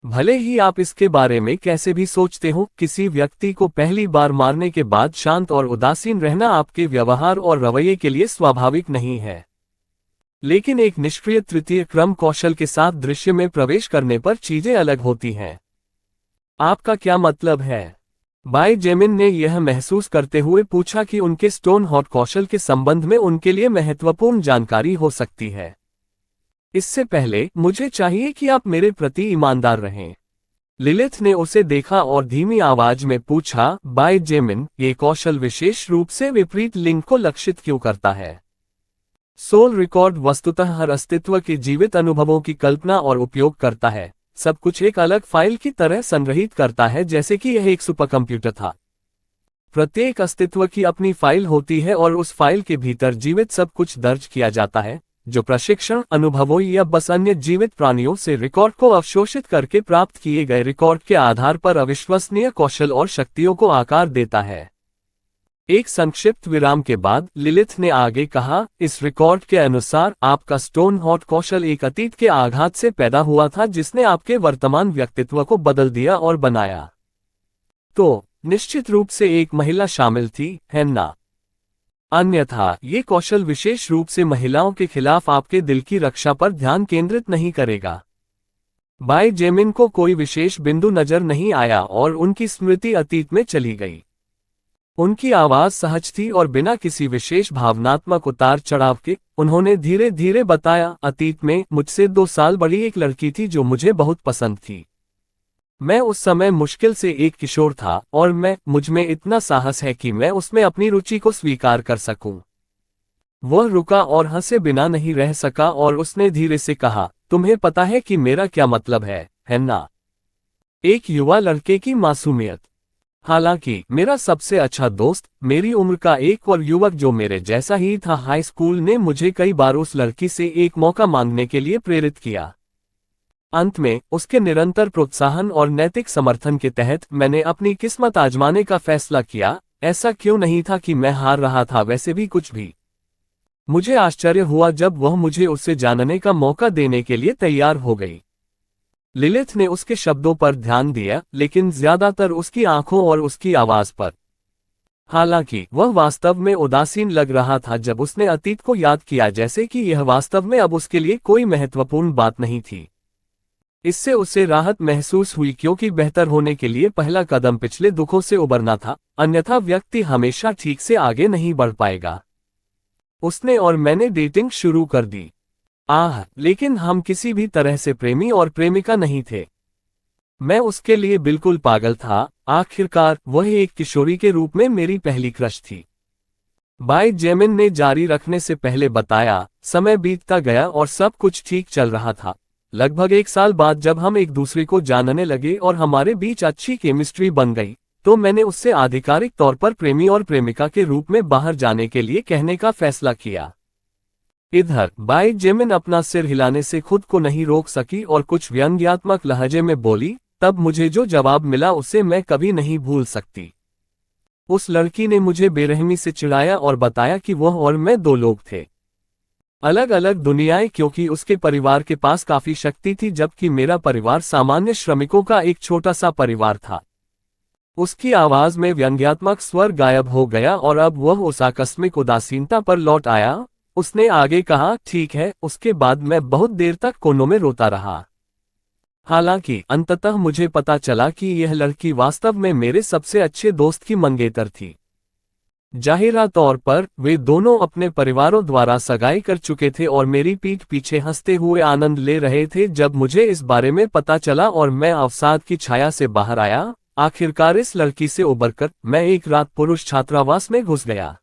भले ही आप इसके बारे में कैसे भी सोचते हो, किसी व्यक्ति को पहली बार मारने के बाद शांत और उदासीन रहना आपके व्यवहार और रवैये के लिए स्वाभाविक नहीं है। लेकिन एक निष्क्रिय तृतीय क्रम कौशल के साथ दृश्य में प्रवेश करने पर चीजें अलग होती हैं। आपका क्या मतलब है? भाई जेमिन ने यह महसूस करते हुए पूछा कि उनके स्टोन हॉट कौशल के संबंध में उनके लिए महत्वपूर्ण जानकारी हो सकती है। इससे पहले मुझे चाहिए कि आप मेरे प्रति ईमानदार रहें। लिलिथ ने उसे देखा और धीमी आवाज में पूछा, भाई जेमिन, ये कौशल विशेष रूप से विपरीत लिंग को लक्षित क्यों करता है? सोल रिकॉर्ड वस्तुतः हर अस्तित्व के जीवित अनुभवों की कल्पना और उपयोग करता है, सब कुछ एक अलग फाइल की तरह संग्रहित करता है जैसे कि यह एक सुपरकंप्यूटर था। प्रत्येक अस्तित्व की अपनी फाइल होती है और उस फाइल के भीतर जीवित सब कुछ दर्ज किया जाता है, जो प्रशिक्षण अनुभवों या बस अन्य जीवित प्राणियों से रिकॉर्ड को अवशोषित करके प्राप्त किए गए रिकॉर्ड के आधार पर अविश्वसनीय कौशल और शक्तियों को आकार देता है। एक संक्षिप्त विराम के बाद लिलिथ ने आगे कहा, इस रिकॉर्ड के अनुसार आपका स्टोन हॉट कौशल एक अतीत के आघात से पैदा हुआ था जिसने आपके वर्तमान व्यक्तित्व को बदल दिया और बनाया। तो निश्चित रूप से एक महिला शामिल थी, है ना? अन्यथा ये कौशल विशेष रूप से महिलाओं के खिलाफ आपके दिल की रक्षा पर ध्यान केंद्रित नहीं करेगा। भाई जेमिन को कोई विशेष बिंदु नजर नहीं आया और उनकी स्मृति अतीत में चली गई। उनकी आवाज सहज थी और बिना किसी विशेष भावनात्मक उतार चढ़ाव के उन्होंने धीरे धीरे बताया, अतीत में मुझसे 2 साल बड़ी एक लड़की थी जो मुझे बहुत पसंद थी। मैं उस समय मुश्किल से एक किशोर था और मुझ में इतना साहस है कि मैं उसमें अपनी रुचि को स्वीकार कर सकूं। वह रुका और हंसे बिना नहीं रह सका और उसने धीरे से कहा, तुम्हें पता है कि मेरा क्या मतलब है ना? एक युवा लड़के की मासूमियत। हालांकि मेरा सबसे अच्छा दोस्त, मेरी उम्र का एक और युवक जो मेरे जैसा ही था हाई स्कूल, ने मुझे कई बार उस लड़की से एक मौका मांगने के लिए प्रेरित किया। अंत में उसके निरंतर प्रोत्साहन और नैतिक समर्थन के तहत मैंने अपनी किस्मत आजमाने का फैसला किया। ऐसा क्यों नहीं था कि मैं हार रहा था, वैसे भी कुछ भी। मुझे आश्चर्य हुआ जब वह मुझे उससे जानने का मौका देने के लिए तैयार हो गई। लिलिथ ने उसके शब्दों पर ध्यान दिया, लेकिन ज्यादातर उसकी आंखों और उसकी आवाज पर। हालांकि वह वास्तव में उदासीन लग रहा था जब उसने अतीत को याद किया, जैसे कि यह वास्तव में अब उसके लिए कोई महत्वपूर्ण बात नहीं थी। इससे उसे राहत महसूस हुई क्योंकि बेहतर होने के लिए पहला कदम पिछले दुखों से उबरना था, अन्यथा व्यक्ति हमेशा ठीक से आगे नहीं बढ़ पाएगा। उसने और मैंने डेटिंग शुरू कर दी। लेकिन हम किसी भी तरह से प्रेमी और प्रेमिका नहीं थे। मैं उसके लिए बिल्कुल पागल था। आखिरकार वह एक किशोरी के रूप में मेरी पहली क्रश थी। बाई जेमिन ने जारी रखने से पहले बताया, समय बीतता गया और सब कुछ ठीक चल रहा था। लगभग 1 साल बाद जब हम एक दूसरे को जानने लगे और हमारे बीच अच्छी केमिस्ट्री बन गई, तो मैंने उससे आधिकारिक तौर पर प्रेमी और प्रेमिका के रूप में बाहर जाने के लिए कहने का फैसला किया। इधर बाई जेमिन अपना सिर हिलाने से खुद को नहीं रोक सकी और कुछ व्यंग्यात्मक लहजे में बोली, तब मुझे जो जवाब मिला उसे मैं कभी नहीं भूल सकती। उस लड़की ने मुझे बेरहमी से चिढ़ाया और बताया कि वह और मैं 2 लोग थे, अलग अलग दुनियाएं, क्योंकि उसके परिवार के पास काफी शक्ति थी जबकि मेरा परिवार सामान्य श्रमिकों का एक छोटा सा परिवार था। उसकी आवाज में व्यंग्यात्मक स्वर गायब हो गया और अब वह उस आकस्मिक उदासीनता पर लौट आया। उसने आगे कहा, ठीक है। उसके बाद मैं बहुत देर तक कोनों में रोता रहा। हालांकि अंततः मुझे पता चला कि यह लड़की वास्तव में मेरे सबसे अच्छे दोस्त की मंगेतर थी। जाहिरा तौर पर वे दोनों अपने परिवारों द्वारा सगाई कर चुके थे और मेरी पीठ पीछे हंसते हुए आनंद ले रहे थे जब मुझे इस बारे में पता चला और मैं अवसाद की छाया से बाहर आया। आखिरकार इस लड़की से उबरकर मैं एक रात पुरुष छात्रावास में घुस गया।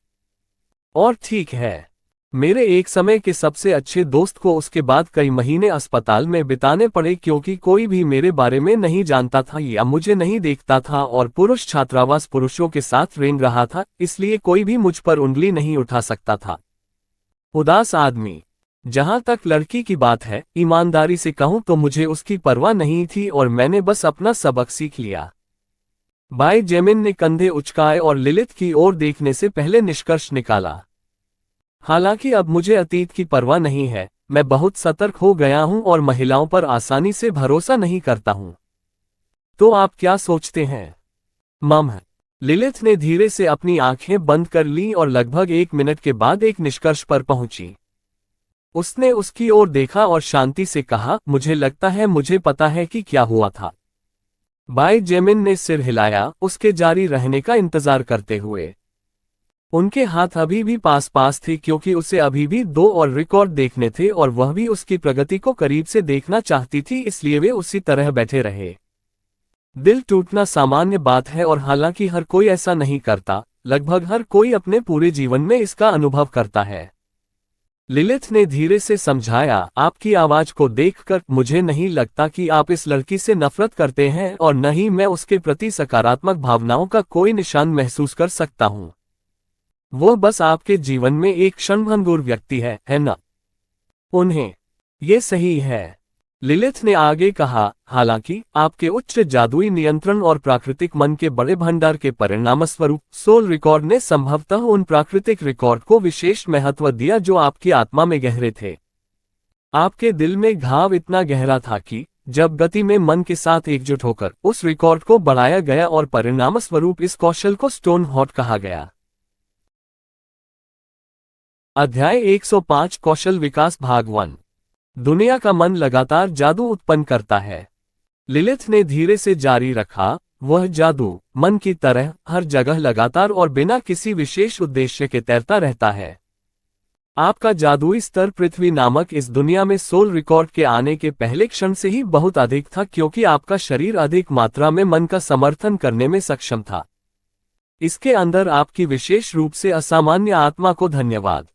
और ठीक है, मेरे एक समय के सबसे अच्छे दोस्त को उसके बाद कई महीने अस्पताल में बिताने पड़े क्योंकि कोई भी मेरे बारे में नहीं जानता था या मुझे नहीं देखता था और पुरुष छात्रावास पुरुषों के साथ रेंग रहा था, इसलिए कोई भी मुझ पर उंगली नहीं उठा सकता था। उदास आदमी। जहां तक लड़की की बात है, ईमानदारी से कहूं तो मुझे उसकी परवाह नहीं थी और मैंने बस अपना सबक सीख लिया। बाई जेमिन ने कंधे उचकाए और लिलिथ की ओर देखने से पहले निष्कर्ष निकाला। हालांकि अब मुझे अतीत की परवाह नहीं है, मैं बहुत सतर्क हो गया हूं और महिलाओं पर आसानी से भरोसा नहीं करता हूं। तो आप क्या सोचते हैं, मम? लिलिथ ने धीरे से अपनी आंखें बंद कर ली और लगभग 1 मिनट के बाद एक निष्कर्ष पर पहुंची। उसने उसकी ओर देखा और शांति से कहा, मुझे लगता है मुझे पता है कि क्या हुआ था। बाई जेमिन ने सिर हिलाया, उसके जारी रहने का इंतजार करते हुए। उनके हाथ अभी भी पास पास थे क्योंकि उसे अभी भी 2 और रिकॉर्ड देखने थे और वह भी उसकी प्रगति को करीब से देखना चाहती थी, इसलिए वे उसी तरह बैठे रहे। दिल टूटना सामान्य बात है और हालांकि हर कोई ऐसा नहीं करता, लगभग हर कोई अपने पूरे जीवन में इसका अनुभव करता है। लिलिथ ने धीरे से समझाया, आपकी आवाज को देखकर मुझे नहीं लगता कि आप इस लड़की से नफरत करते हैं और न ही मैं उसके प्रति सकारात्मक भावनाओं का कोई निशान महसूस कर सकता हूं। वो बस आपके जीवन में एक क्षणभंगुर व्यक्ति है ना? उन्हें। ये सही है, लिलिथ ने आगे कहा। हालांकि आपके उच्च जादुई नियंत्रण और प्राकृतिक मन के बड़े भंडार के परिणामस्वरूप सोल रिकॉर्ड ने संभवतः उन प्राकृतिक रिकॉर्ड को विशेष महत्व दिया जो आपकी आत्मा में गहरे थे। आपके दिल में घाव इतना गहरा था कि जब गति में मन के साथ एकजुट होकर उस रिकॉर्ड को बढ़ाया गया और परिणामस्वरूप इस कौशल को स्टोन हॉट कहा गया। अध्याय 105 कौशल विकास भाग 1। दुनिया का मन लगातार जादू उत्पन्न करता है। लिलिथ ने धीरे से जारी रखा, वह जादू मन की तरह हर जगह लगातार और बिना किसी विशेष उद्देश्य के तैरता रहता है। आपका जादुई स्तर पृथ्वी नामक इस दुनिया में सोल रिकॉर्ड के आने के पहले क्षण से ही बहुत अधिक था क्योंकि आपका शरीर अधिक मात्रा में मन का समर्थन करने में सक्षम था। इसके अंदर आपकी विशेष रूप से असामान्य आत्मा को धन्यवाद।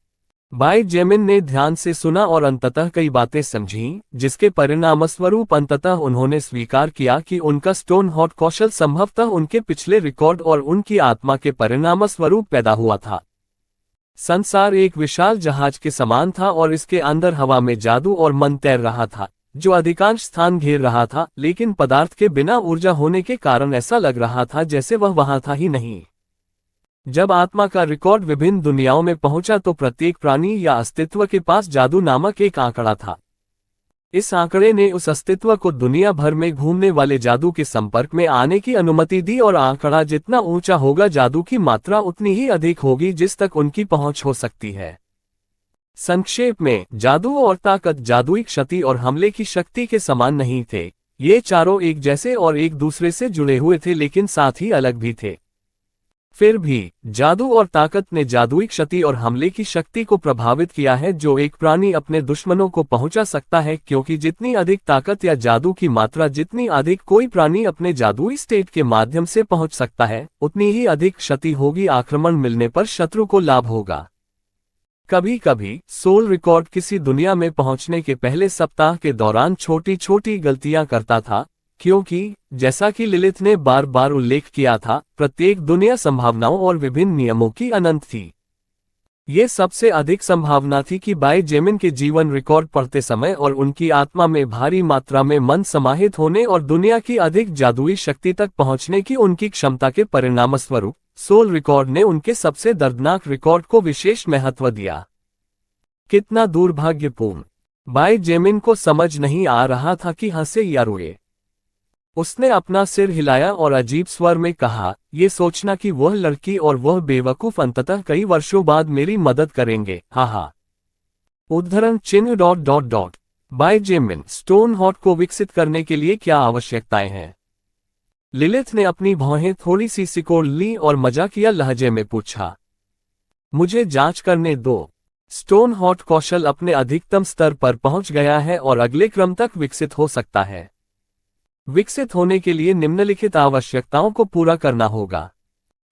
बाई जेमिन ने ध्यान से सुना और अंततः कई बातें समझीं, जिसके परिणामस्वरूप अंततः उन्होंने स्वीकार किया कि उनका स्टोन हॉट कौशल संभवतः उनके पिछले रिकॉर्ड और उनकी आत्मा के परिणामस्वरूप पैदा हुआ था। संसार एक विशाल जहाज के समान था और इसके अंदर हवा में जादू और मन तैर रहा था, जो अधिकांश स्थान घेर रहा था, लेकिन पदार्थ के बिना ऊर्जा होने के कारण ऐसा लग रहा था जैसे वह वहां था ही नहीं। जब आत्मा का रिकॉर्ड विभिन्न दुनियाओं में पहुंचा तो प्रत्येक प्राणी या अस्तित्व के पास जादू नामक एक आंकड़ा था। इस आंकड़े ने उस अस्तित्व को दुनिया भर में घूमने वाले जादू के संपर्क में आने की अनुमति दी और आंकड़ा जितना ऊंचा होगा जादू की मात्रा उतनी ही अधिक होगी जिस तक उनकी पहुंच हो सकती है। संक्षेप में, जादू और ताकत जादुई क्षति और हमले की शक्ति के समान नहीं थे। ये चारों एक जैसे और एक दूसरे से जुड़े हुए थे लेकिन साथ ही अलग भी थे। फिर भी जादू और ताकत ने जादुई क्षति और हमले की शक्ति को प्रभावित किया है जो एक प्राणी अपने दुश्मनों को पहुंचा सकता है, क्योंकि जितनी अधिक ताकत या जादू की मात्रा जितनी अधिक कोई प्राणी अपने जादुई स्टेट के माध्यम से पहुंच सकता है, उतनी ही अधिक क्षति होगी। आक्रमण मिलने पर शत्रु को लाभ होगा। कभी कभी सोल रिकॉर्ड किसी दुनिया में पहुंचने के पहले सप्ताह के दौरान छोटी छोटी गलतियां करता था, क्योंकि जैसा कि लिलिथ ने बार बार उल्लेख किया था, प्रत्येक दुनिया संभावनाओं और विभिन्न नियमों की अनंत थी। ये सबसे अधिक संभावना थी कि बाईजेमिन के जीवन रिकॉर्ड पढ़ते समय और उनकी आत्मा में भारी मात्रा में मन समाहित होने और दुनिया की अधिक जादुई शक्ति तक पहुंचने की उनकी क्षमता के परिणामस्वरूप सोल रिकॉर्ड ने उनके सबसे दर्दनाक रिकॉर्ड को विशेष महत्व दिया। कितना दुर्भाग्यपूर्ण! बाईजेमिन को समझ नहीं आ रहा था कि हंसे या रोए। उसने अपना सिर हिलाया और अजीब स्वर में कहा, ये सोचना कि वह लड़की और वह बेवकूफ अंततः कई वर्षों बाद मेरी मदद करेंगे, हाहा। उद्धरण चिन्ह। बाईजेमिन स्टोन हॉट को विकसित करने के लिए क्या आवश्यकताएं हैं? लिलिथ ने अपनी भौहें थोड़ी सी सिकोड़ ली और मजाकिया लहजे में पूछा। मुझे जांच करने दो। स्टोन हॉट कौशल अपने अधिकतम स्तर पर पहुंच गया है और अगले क्रम तक विकसित हो सकता है। विकसित होने के लिए निम्नलिखित आवश्यकताओं को पूरा करना होगा।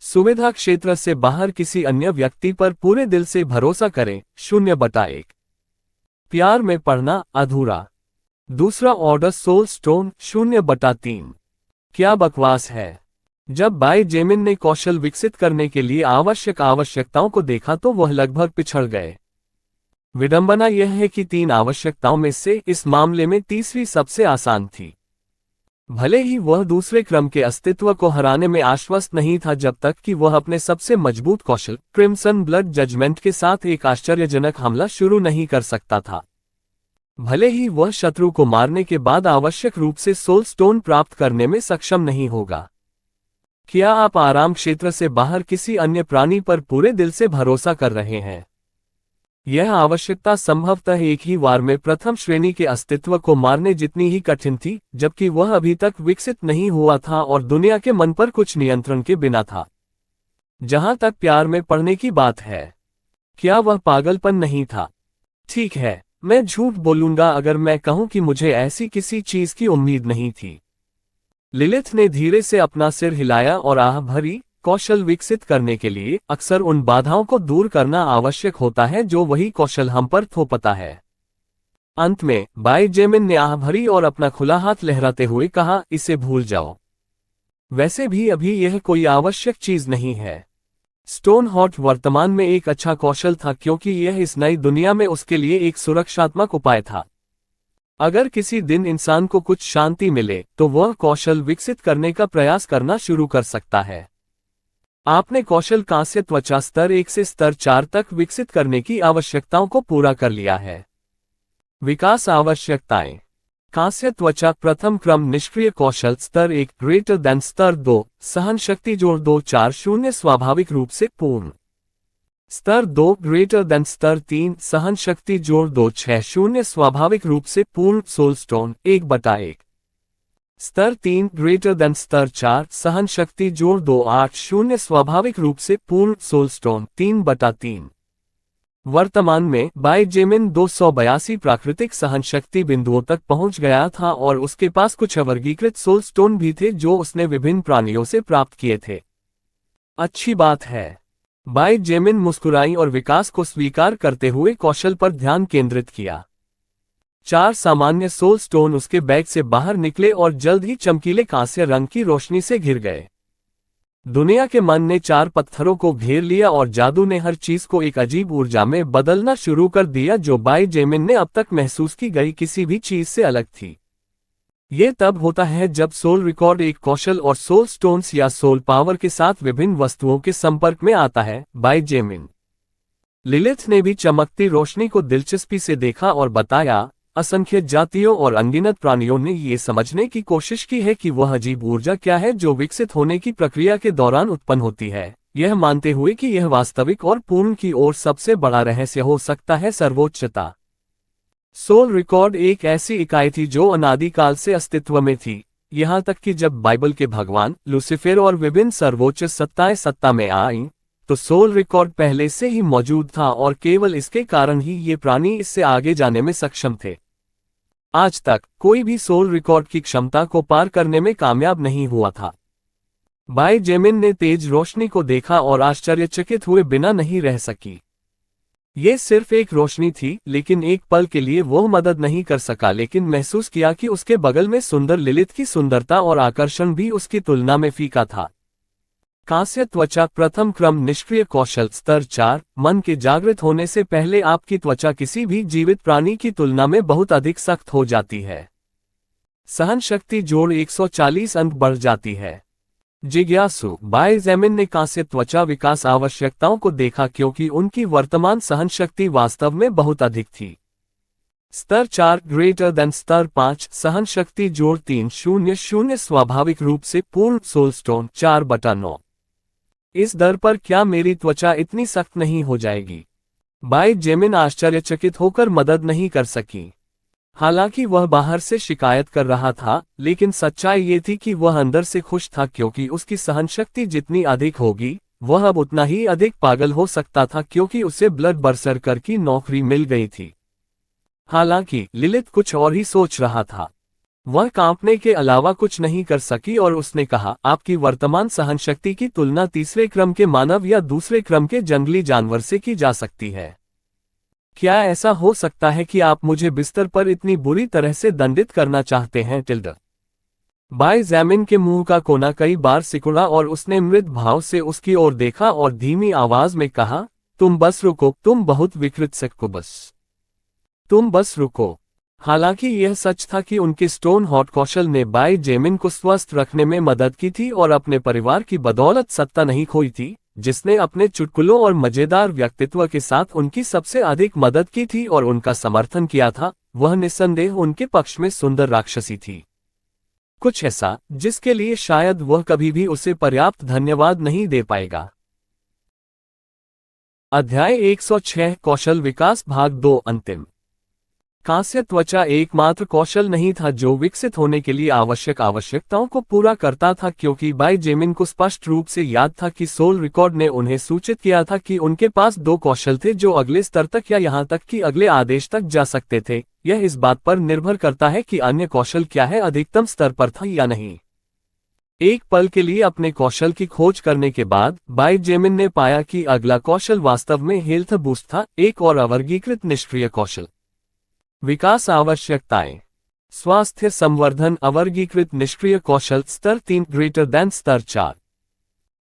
सुविधा क्षेत्र से बाहर किसी अन्य व्यक्ति पर पूरे दिल से भरोसा करें, 0/1। प्यार में पड़ना, अधूरा। दूसरा ऑर्डर सोल स्टोन, 0/3। क्या बकवास है! जब बाईजेमिन ने कौशल विकसित करने के लिए आवश्यक आवश्यकताओं को देखा तो वह लगभग पिछड़ गए। विडंबना यह है कि 3 आवश्यकताओं में से इस मामले में तीसरी सबसे आसान थी। भले ही वह दूसरे क्रम के अस्तित्व को हराने में आश्वस्त नहीं था जब तक कि वह अपने सबसे मजबूत कौशल क्रिम्सन ब्लड जजमेंट के साथ एक आश्चर्यजनक हमला शुरू नहीं कर सकता था। भले ही वह शत्रु को मारने के बाद आवश्यक रूप से सोल स्टोन प्राप्त करने में सक्षम नहीं होगा। क्या आप आराम क्षेत्र से बाहर किसी अन्य प्राणी पर पूरे दिल से भरोसा कर रहे हैं? यह आवश्यकता संभवतः एक ही वार में प्रथम श्रेणी के अस्तित्व को मारने जितनी ही कठिन थी, जबकि वह अभी तक विकसित नहीं हुआ था और दुनिया के मन पर कुछ नियंत्रण के बिना था। जहां तक प्यार में पड़ने की बात है, क्या वह पागलपन नहीं था? ठीक है, मैं झूठ बोलूंगा अगर मैं कहूं कि मुझे ऐसी किसी चीज की उम्मीद नहीं थी। लिलिथ ने धीरे से अपना सिर हिलाया और आह भरी, कौशल विकसित करने के लिए अक्सर उन बाधाओं को दूर करना आवश्यक होता है जो वही कौशल हम पर थोपता है। अंत में बाईजेमिन ने आह भरी और अपना खुला हाथ लहराते हुए कहा, इसे भूल जाओ। वैसे भी अभी यह कोई आवश्यक चीज नहीं है। स्टोन हॉट वर्तमान में एक अच्छा कौशल था क्योंकि यह इस नई दुनिया में उसके लिए एक सुरक्षात्मक उपाय था। अगर किसी दिन इंसान को कुछ शांति मिले तो वह कौशल विकसित करने का प्रयास करना शुरू कर सकता है। आपने कौशल कांस्य त्वचा स्तर 1 से स्तर 4 तक विकसित करने की आवश्यकताओं को पूरा कर लिया है। विकास आवश्यकताएं। कांस्य त्वचा प्रथम क्रम निष्क्रिय कौशल स्तर 1 ग्रेटर देन स्तर 2 सहन शक्ति जोड़ 240 स्वाभाविक रूप से पूर्ण। स्तर 2 ग्रेटर देन स्तर 3 सहन शक्ति जोड़ 260 स्वाभाविक रूप से पूर्ण सोल स्टोन 1/1। स्तर 3 ग्रेटर देन स्तर 4 सहन शक्ति जोड़ 280 स्वाभाविक रूप से पूर्ण सोल स्टोन 3/3। वर्तमान में बाईजेमिन 282 प्राकृतिक सहन शक्ति बिंदुओं तक पहुंच गया था और उसके पास कुछ अवर्गीकृत सोल स्टोन भी थे जो उसने विभिन्न प्राणियों से प्राप्त किए थे। अच्छी बात है। बाईजेमिन मुस्कुराई और विकास को स्वीकार करते हुए कौशल पर ध्यान केंद्रित किया। 4 सामान्य सोल स्टोन उसके बैग से बाहर निकले और जल्द ही चमकीले कांस्य रंग की रोशनी से घिर गए। दुनिया के मन ने 4 पत्थरों को घेर लिया और जादू ने हर चीज को एक अजीब ऊर्जा में बदलना शुरू कर दिया जो बाईजेमिन ने अब तक महसूस की गई किसी भी चीज से अलग थी। ये तब होता है जब सोल रिकॉर्ड एक कौशल और सोल स्टोन्स या सोल पावर के साथ विभिन्न वस्तुओं के संपर्क में आता है। बाईजेमिन। लिलिथ ने भी चमकती रोशनी को दिलचस्पी से देखा और बताया, असंख्य जातियों और अनगिनत प्राणियों ने ये समझने की कोशिश की है कि वह अजीब ऊर्जा क्या है जो विकसित होने की प्रक्रिया के दौरान उत्पन्न होती है, यह मानते हुए कि यह वास्तविक और पूर्ण की ओर सबसे बड़ा रहस्य हो सकता है सर्वोच्चता। सोल रिकॉर्ड एक ऐसी इकाई थी जो अनादिकाल से अस्तित्व में थी। यहाँ तक कि जब बाइबल के भगवान लूसीफर और विभिन्न सर्वोच्च सत्ताएं सत्ता में आईं, तो सोल रिकॉर्ड पहले से ही मौजूद था और केवल इसके कारण ही ये प्राणी इससे आगे जाने में सक्षम थे। आज तक कोई भी सोल रिकॉर्ड की क्षमता को पार करने में कामयाब नहीं हुआ था। भाई जेमिन ने तेज रोशनी को देखा और आश्चर्यचकित हुए बिना नहीं रह सकी। ये सिर्फ एक रोशनी थी, लेकिन एक पल के लिए वो मदद नहीं कर सका, लेकिन महसूस किया कि उसके बगल में सुंदर लिलित की सुंदरता और आकर्षण भी उसकी तुलना में फीका था। कांस्य त्वचा प्रथम क्रम निष्क्रिय कौशल स्तर 4। मन के जागृत होने से पहले आपकी त्वचा किसी भी जीवित प्राणी की तुलना में बहुत अधिक सख्त हो जाती है। सहन शक्ति जोड़ 140 अंक बढ़ जाती है। जिज्ञासु बाय जेमिन ने कांस्य त्वचा विकास आवश्यकताओं को देखा क्योंकि उनकी वर्तमान सहन शक्ति वास्तव में बहुत अधिक थी। स्तर 4 ग्रेटर देन स्तर 5 सहन शक्ति जोड़ 300 स्वाभाविक रूप से पूर्ण सोलस्टोन 4/9। इस दर पर क्या मेरी त्वचा इतनी सख्त नहीं हो जाएगी? बाय जेमिन आश्चर्यचकित होकर मदद नहीं कर सकी। हालांकि वह बाहर से शिकायत कर रहा था, लेकिन सच्चाई ये थी कि वह अंदर से खुश था क्योंकि उसकी सहनशक्ति जितनी अधिक होगी, वह अब उतना ही अधिक पागल हो सकता था क्योंकि उसे ब्लड बर्सर्कर की नौकरी मिल गई थी। हालांकि लिलित कुछ और ही सोच रहा था। वह कांपने के अलावा कुछ नहीं कर सकी और उसने कहा, आपकी वर्तमान सहनशक्ति की तुलना तीसरे क्रम के मानव या दूसरे क्रम के जंगली जानवर से की जा सकती है। क्या ऐसा हो सकता है कि आप मुझे बिस्तर पर इतनी बुरी तरह से दंडित करना चाहते हैं? बाय जेमिन के मुंह का कोना कई बार सिकुड़ा और उसने मृत भाव से उसकी ओर देखा और धीमी आवाज में कहा, तुम बस रुको, तुम बहुत विकृत सको, बस तुम बस रुको। हालांकि यह सच था कि उनके स्टोन हॉट कौशल ने बाय जेमिन को स्वस्थ रखने में मदद की थी और अपने परिवार की बदौलत सत्ता नहीं खोई थी, जिसने अपने चुटकुलों और मजेदार व्यक्तित्व के साथ उनकी सबसे अधिक मदद की थी और उनका समर्थन किया था। वह निस्संदेह उनके पक्ष में सुंदर राक्षसी थी, कुछ ऐसा जिसके लिए शायद वह कभी भी उसे पर्याप्त धन्यवाद नहीं दे पाएगा। अध्याय 106 कौशल विकास भाग 2 अंतिम। कांस्य त्वचा एकमात्र कौशल नहीं था जो विकसित होने के लिए आवश्यक आवश्यकताओं को पूरा करता था, क्योंकि बाय जेमिन को स्पष्ट रूप से याद था कि सोल रिकॉर्ड ने उन्हें सूचित किया था कि उनके पास 2 कौशल थे जो अगले स्तर तक या यहां तक कि अगले आदेश तक जा सकते थे। यह इस बात पर निर्भर करता है कि अन्य कौशल क्या है, अधिकतम स्तर पर था या नहीं। एक पल के लिए अपने कौशल की खोज करने के बाद बाय जेमिन ने पाया कि अगला कौशल वास्तव में हेल्थ बूस्ट था, एक और अवर्गीकृत निष्क्रिय कौशल। विकास आवश्यकताएं। स्वास्थ्य संवर्धन अवर्गीकृत निष्क्रिय कौशल स्तर 3 ग्रेटर देन स्तर 4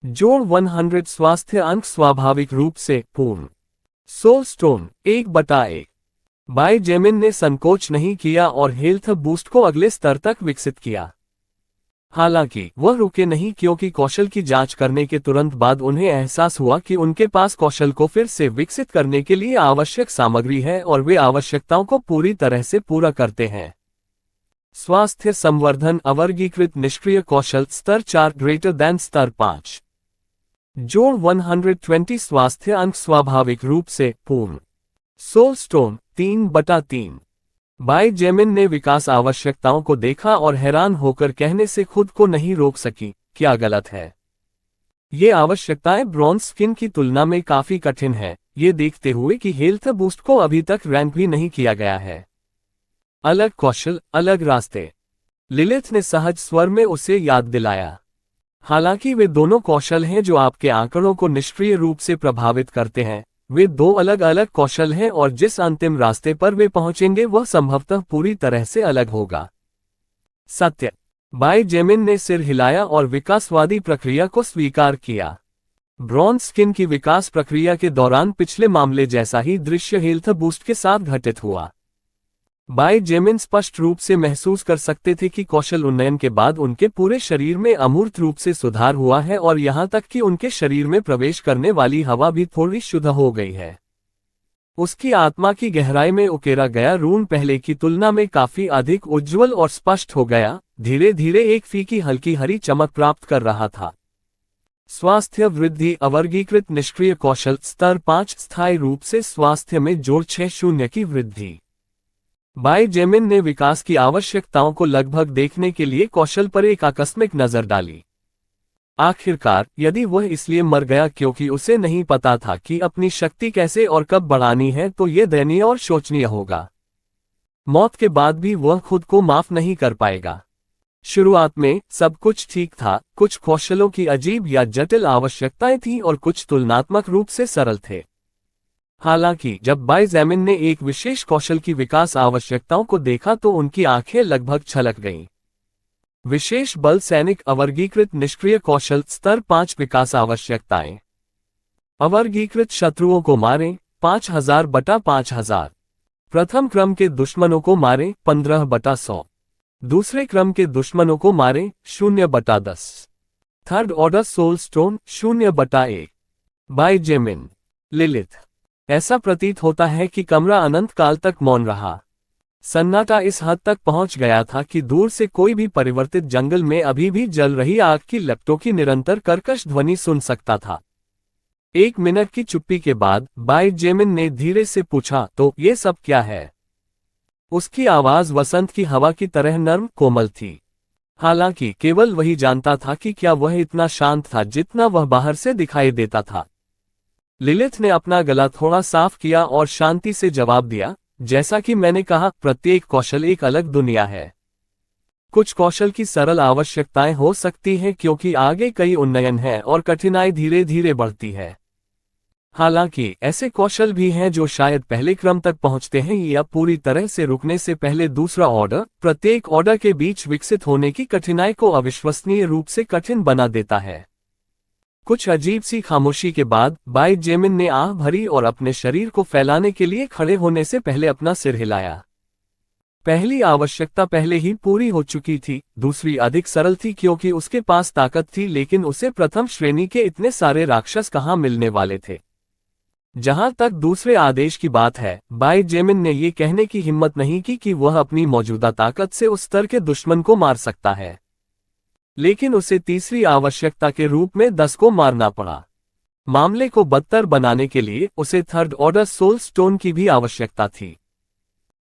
जोड़ 100 स्वास्थ्य अंक स्वाभाविक रूप से पूर्ण सोल स्टोन 1/1। बाय जेमिन ने संकोच नहीं किया और हेल्थ बूस्ट को अगले स्तर तक विकसित किया। हालांकि वह रुके नहीं, क्योंकि कौशल की जांच करने के तुरंत बाद उन्हें एहसास हुआ कि उनके पास कौशल को फिर से विकसित करने के लिए आवश्यक सामग्री है और वे आवश्यकताओं को पूरी तरह से पूरा करते हैं। स्वास्थ्य संवर्धन अवर्गीकृत निष्क्रिय कौशल स्तर 4 ग्रेटर देन स्तर 5 जोड़ 120 स्वास्थ्य अंक स्वाभाविक रूप से पूर्ण सोल स्टोन 3/3। बाय जेमिन ने विकास आवश्यकताओं को देखा और हैरान होकर कहने से खुद को नहीं रोक सकी, क्या गलत है? ये आवश्यकताएं ब्रॉन्ज स्किन की तुलना में काफी कठिन है, ये देखते हुए कि हेल्थ बूस्ट को अभी तक रैंक भी नहीं किया गया है। अलग कौशल अलग रास्ते, लिलिथ ने सहज स्वर में उसे याद दिलाया। हालांकि वे दोनों कौशल हैं जो आपके आंकड़ों को निष्क्रिय रूप से प्रभावित करते हैं, वे 2 अलग अलग कौशल हैं और जिस अंतिम रास्ते पर वे पहुंचेंगे वह संभवतः पूरी तरह से अलग होगा। सत्य। बाय जेमिन ने सिर हिलाया और विकासवादी प्रक्रिया को स्वीकार किया। ब्रॉन्ज स्किन की विकास प्रक्रिया के दौरान पिछले मामले जैसा ही दृश्य हेल्थ बूस्ट के साथ घटित हुआ। बाय जेमिन स्पष्ट रूप से महसूस कर सकते थे कि कौशल उन्नयन के बाद उनके पूरे शरीर में अमूर्त रूप से सुधार हुआ है और यहां तक कि उनके शरीर में प्रवेश करने वाली हवा भी थोड़ी शुद्ध हो गई है। उसकी आत्मा की गहराई में उकेरा गया रून पहले की तुलना में काफी अधिक उज्ज्वल और स्पष्ट हो गया, धीरे धीरे एक फीकी हल्की हरी चमक प्राप्त कर रहा था। स्वास्थ्य वृद्धि अवर्गीकृत निष्क्रिय कौशल स्तर 5 स्थायी रूप से स्वास्थ्य में जोड़ 60 की वृद्धि। बाई जेमिन ने विकास की आवश्यकताओं को लगभग देखने के लिए कौशल पर एक आकस्मिक नजर डाली। आखिरकार, यदि वह इसलिए मर गया क्योंकि उसे नहीं पता था कि अपनी शक्ति कैसे और कब बढ़ानी है, तो यह दयनीय और शोचनीय होगा। मौत के बाद भी वह खुद को माफ नहीं कर पाएगा। शुरुआत में सब कुछ ठीक था, कुछ कौशलों की अजीब या जटिल आवश्यकताएं थीं और कुछ तुलनात्मक रूप से सरल थे। हालांकि जब बाई जेमिन ने एक विशेष कौशल की विकास आवश्यकताओं को देखा तो उनकी आंखें लगभग छलक गईं। विशेष बल सैनिक अवर्गीकृत निष्क्रिय कौशल स्तर 5 विकास आवश्यकताएं। अवर्गीकृत शत्रुओं को मारें 5000/5000। प्रथम क्रम के दुश्मनों को मारें 15/100। दूसरे क्रम के दुश्मनों को मारें 0/10। Third order soul stone 0/1। Bai Zemin. Lilith. ऐसा प्रतीत होता है कि कमरा अनंत काल तक मौन रहा। सन्नाटा इस हद तक पहुंच गया था कि दूर से कोई भी परिवर्तित जंगल में अभी भी जल रही आग की लपटों की निरंतर कर्कश ध्वनि सुन सकता था। 1 मिनट की चुप्पी के बाद बाई जेमिन ने धीरे से पूछा, तो ये सब क्या है? उसकी आवाज वसंत की हवा की तरह नर्म कोमल थी। हालांकि केवल वही जानता था कि क्या वह इतना शांत था जितना वह बाहर से दिखाई देता था। लिलिथ ने अपना गला थोड़ा साफ किया और शांति से जवाब दिया, जैसा कि मैंने कहा, प्रत्येक कौशल एक अलग दुनिया है। कुछ कौशल की सरल आवश्यकताएं हो सकती हैं क्योंकि आगे कई उन्नयन है और कठिनाई धीरे धीरे बढ़ती है। हालांकि ऐसे कौशल भी हैं जो शायद पहले क्रम तक पहुंचते हैं या पूरी तरह से रुकने से पहले दूसरा ऑर्डर, प्रत्येक ऑर्डर के बीच विकसित होने की कठिनाई को अविश्वसनीय रूप से कठिन बना देता है। कुछ अजीब सी खामोशी के बाद बाई जेमिन ने आह भरी और अपने शरीर को फैलाने के लिए खड़े होने से पहले अपना सिर हिलाया। पहली आवश्यकता पहले ही पूरी हो चुकी थी, दूसरी अधिक सरल थी क्योंकि उसके पास ताकत थी, लेकिन उसे प्रथम श्रेणी के इतने सारे राक्षस कहाँ मिलने वाले थे। जहां तक दूसरे आदेश की बात है, बाई जेमिन ने यह कहने की हिम्मत नहीं की कि वह अपनी मौजूदा ताकत से उस स्तर के दुश्मन को मार सकता है। लेकिन उसे तीसरी आवश्यकता के रूप में 10 को मारना पड़ा। मामले को बदतर बनाने के लिए उसे थर्ड ऑर्डर सोल स्टोन की भी आवश्यकता थी।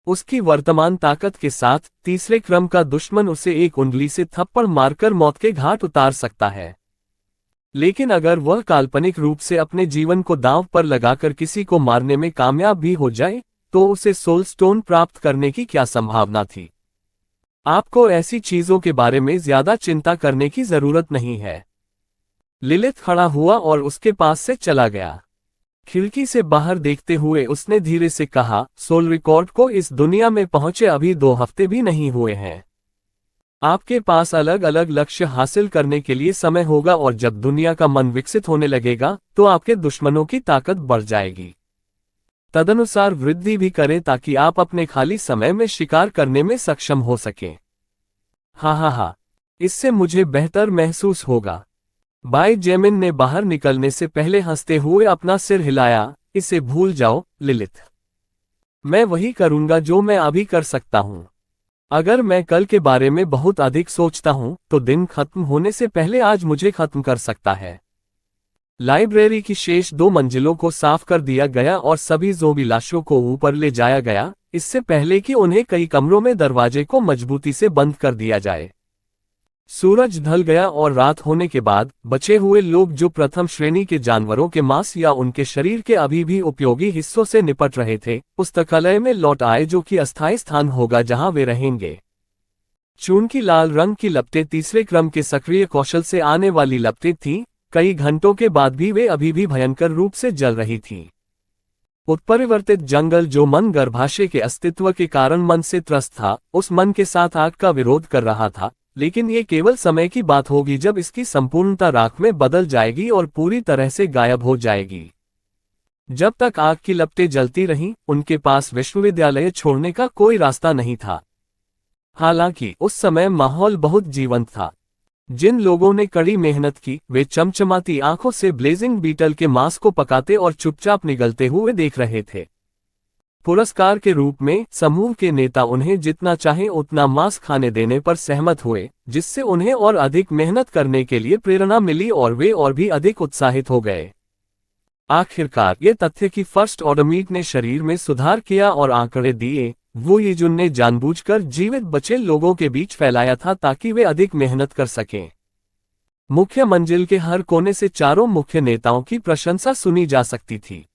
उसकी वर्तमान ताकत के साथ तीसरे क्रम का दुश्मन उसे एक उंगली से थप्पड़ मारकर मौत के घाट उतार सकता है। लेकिन अगर वह काल्पनिक रूप से अपने जीवन को दांव पर लगाकर किसी को मारने में कामयाब भी हो जाए, तो उसे सोल स्टोन प्राप्त करने की क्या संभावना थी? आपको ऐसी चीजों के बारे में ज्यादा चिंता करने की जरूरत नहीं है। लिलिथ खड़ा हुआ और उसके पास से चला गया। खिड़की से बाहर देखते हुए उसने धीरे से कहा, सोल रिकॉर्ड को इस दुनिया में पहुंचे अभी 2 हफ्ते भी नहीं हुए हैं। आपके पास अलग अलग लक्ष्य हासिल करने के लिए समय होगा और जब दुनिया का मन विकसित होने लगेगा तो आपके दुश्मनों की ताकत बढ़ जाएगी। तदनुसार वृद्धि भी करें ताकि आप अपने खाली समय में शिकार करने में सक्षम हो सकें। हा, इससे मुझे बेहतर महसूस होगा। बाई जेमिन ने बाहर निकलने से पहले हंसते हुए अपना सिर हिलाया, इसे भूल जाओ लिलिथ। मैं वही करूंगा जो मैं अभी कर सकता हूं। अगर मैं कल के बारे में बहुत अधिक सोचता हूं, तो दिन खत्म होने से पहले आज मुझे खत्म कर सकता है। लाइब्रेरी की शेष 2 मंजिलों को साफ कर दिया गया और सभी ज़ोंबी लाशों को ऊपर ले जाया गया, इससे पहले कि उन्हें कई कमरों में दरवाजे को मजबूती से बंद कर दिया जाए। सूरज ढल गया और रात होने के बाद बचे हुए लोग जो प्रथम श्रेणी के जानवरों के मांस या उनके शरीर के अभी भी उपयोगी हिस्सों से निपट रहे थे, पुस्तकालय में लौट आए जो कि अस्थायी स्थान होगा जहां वे रहेंगे। चून की लाल रंग की लपटें तीसरे क्रम के सक्रिय कौशल से आने वाली लपटें थीं। कई घंटों के बाद भी वे अभी भी भयंकर रूप से जल रही थीं। उत्परिवर्तित जंगल जो मन गर्भाशय के अस्तित्व के कारण मन से त्रस्त था, उस मन के साथ आग का विरोध कर रहा था, लेकिन ये केवल समय की बात होगी जब इसकी संपूर्णता राख में बदल जाएगी और पूरी तरह से गायब हो जाएगी। जब तक आग की लपटें जलती रहीं, उनके पास विश्वविद्यालय छोड़ने का कोई रास्ता नहीं था। हालांकि उस समय माहौल बहुत जीवंत था। जिन लोगों ने कड़ी मेहनत की, वे चमचमाती आंखों से ब्लेजिंग बीटल के मांस को पकाते और चुपचाप निगलते हुए देख रहे थे। पुरस्कार के रूप में समूह के नेता उन्हें जितना चाहे उतना मांस खाने देने पर सहमत हुए, जिससे उन्हें और अधिक मेहनत करने के लिए प्रेरणा मिली और वे और भी अधिक उत्साहित हो गए। आखिरकार ये तथ्य कि फर्स्ट ऑर्डर मीट ने शरीर में सुधार किया और आंकड़े दिए, वू यीजुन ने जानबूझकर जीवित बचे लोगों के बीच फैलाया था ताकि वे अधिक मेहनत कर सकें। मुख्य मंजिल के हर कोने से चारों मुख्य नेताओं की प्रशंसा सुनी जा सकती थी।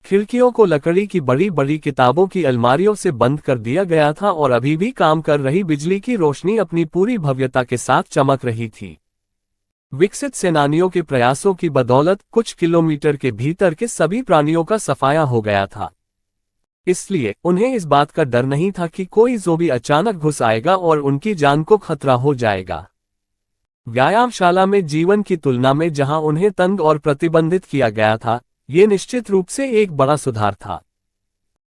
खिड़कियों को लकड़ी की बड़ी बड़ी किताबों की अलमारियों से बंद कर दिया गया था और अभी भी काम कर रही बिजली की रोशनी अपनी पूरी भव्यता के साथ चमक रही थी। विकसित सेनानियों के प्रयासों की बदौलत कुछ किलोमीटर के भीतर के सभी प्राणियों का सफाया हो गया था। इसलिए उन्हें इस बात का डर नहीं था कि कोई ज़ोंबी अचानक घुस आएगा और उनकी जान को खतरा हो जाएगा। व्यायामशाला में जीवन की तुलना में जहां उन्हें तंग और प्रतिबंधित किया गया था, ये निश्चित रूप से एक बड़ा सुधार था।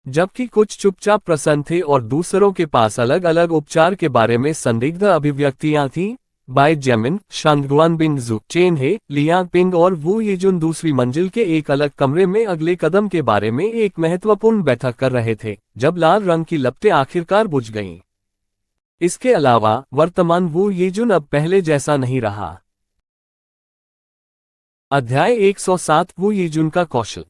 जबकि कुछ चुपचाप प्रसन्न थे और दूसरों के पास अलग अलग उपचार के बारे में संदिग्ध अभिव्यक्तियां थीं, Bai Zemin, Shangguan Bingju, Chen He, Liang Ping और वू यीजुन दूसरी मंजिल के एक अलग कमरे में अगले कदम के बारे में एक महत्वपूर्ण बैठक कर रहे थे, जब लाल रंग की लपटें आखिरकार बुझ गईं। इसके अलावा वर्तमान वू यीजुन अब पहले जैसा नहीं रहा। अध्याय 107 वू यीजुन का कौशल।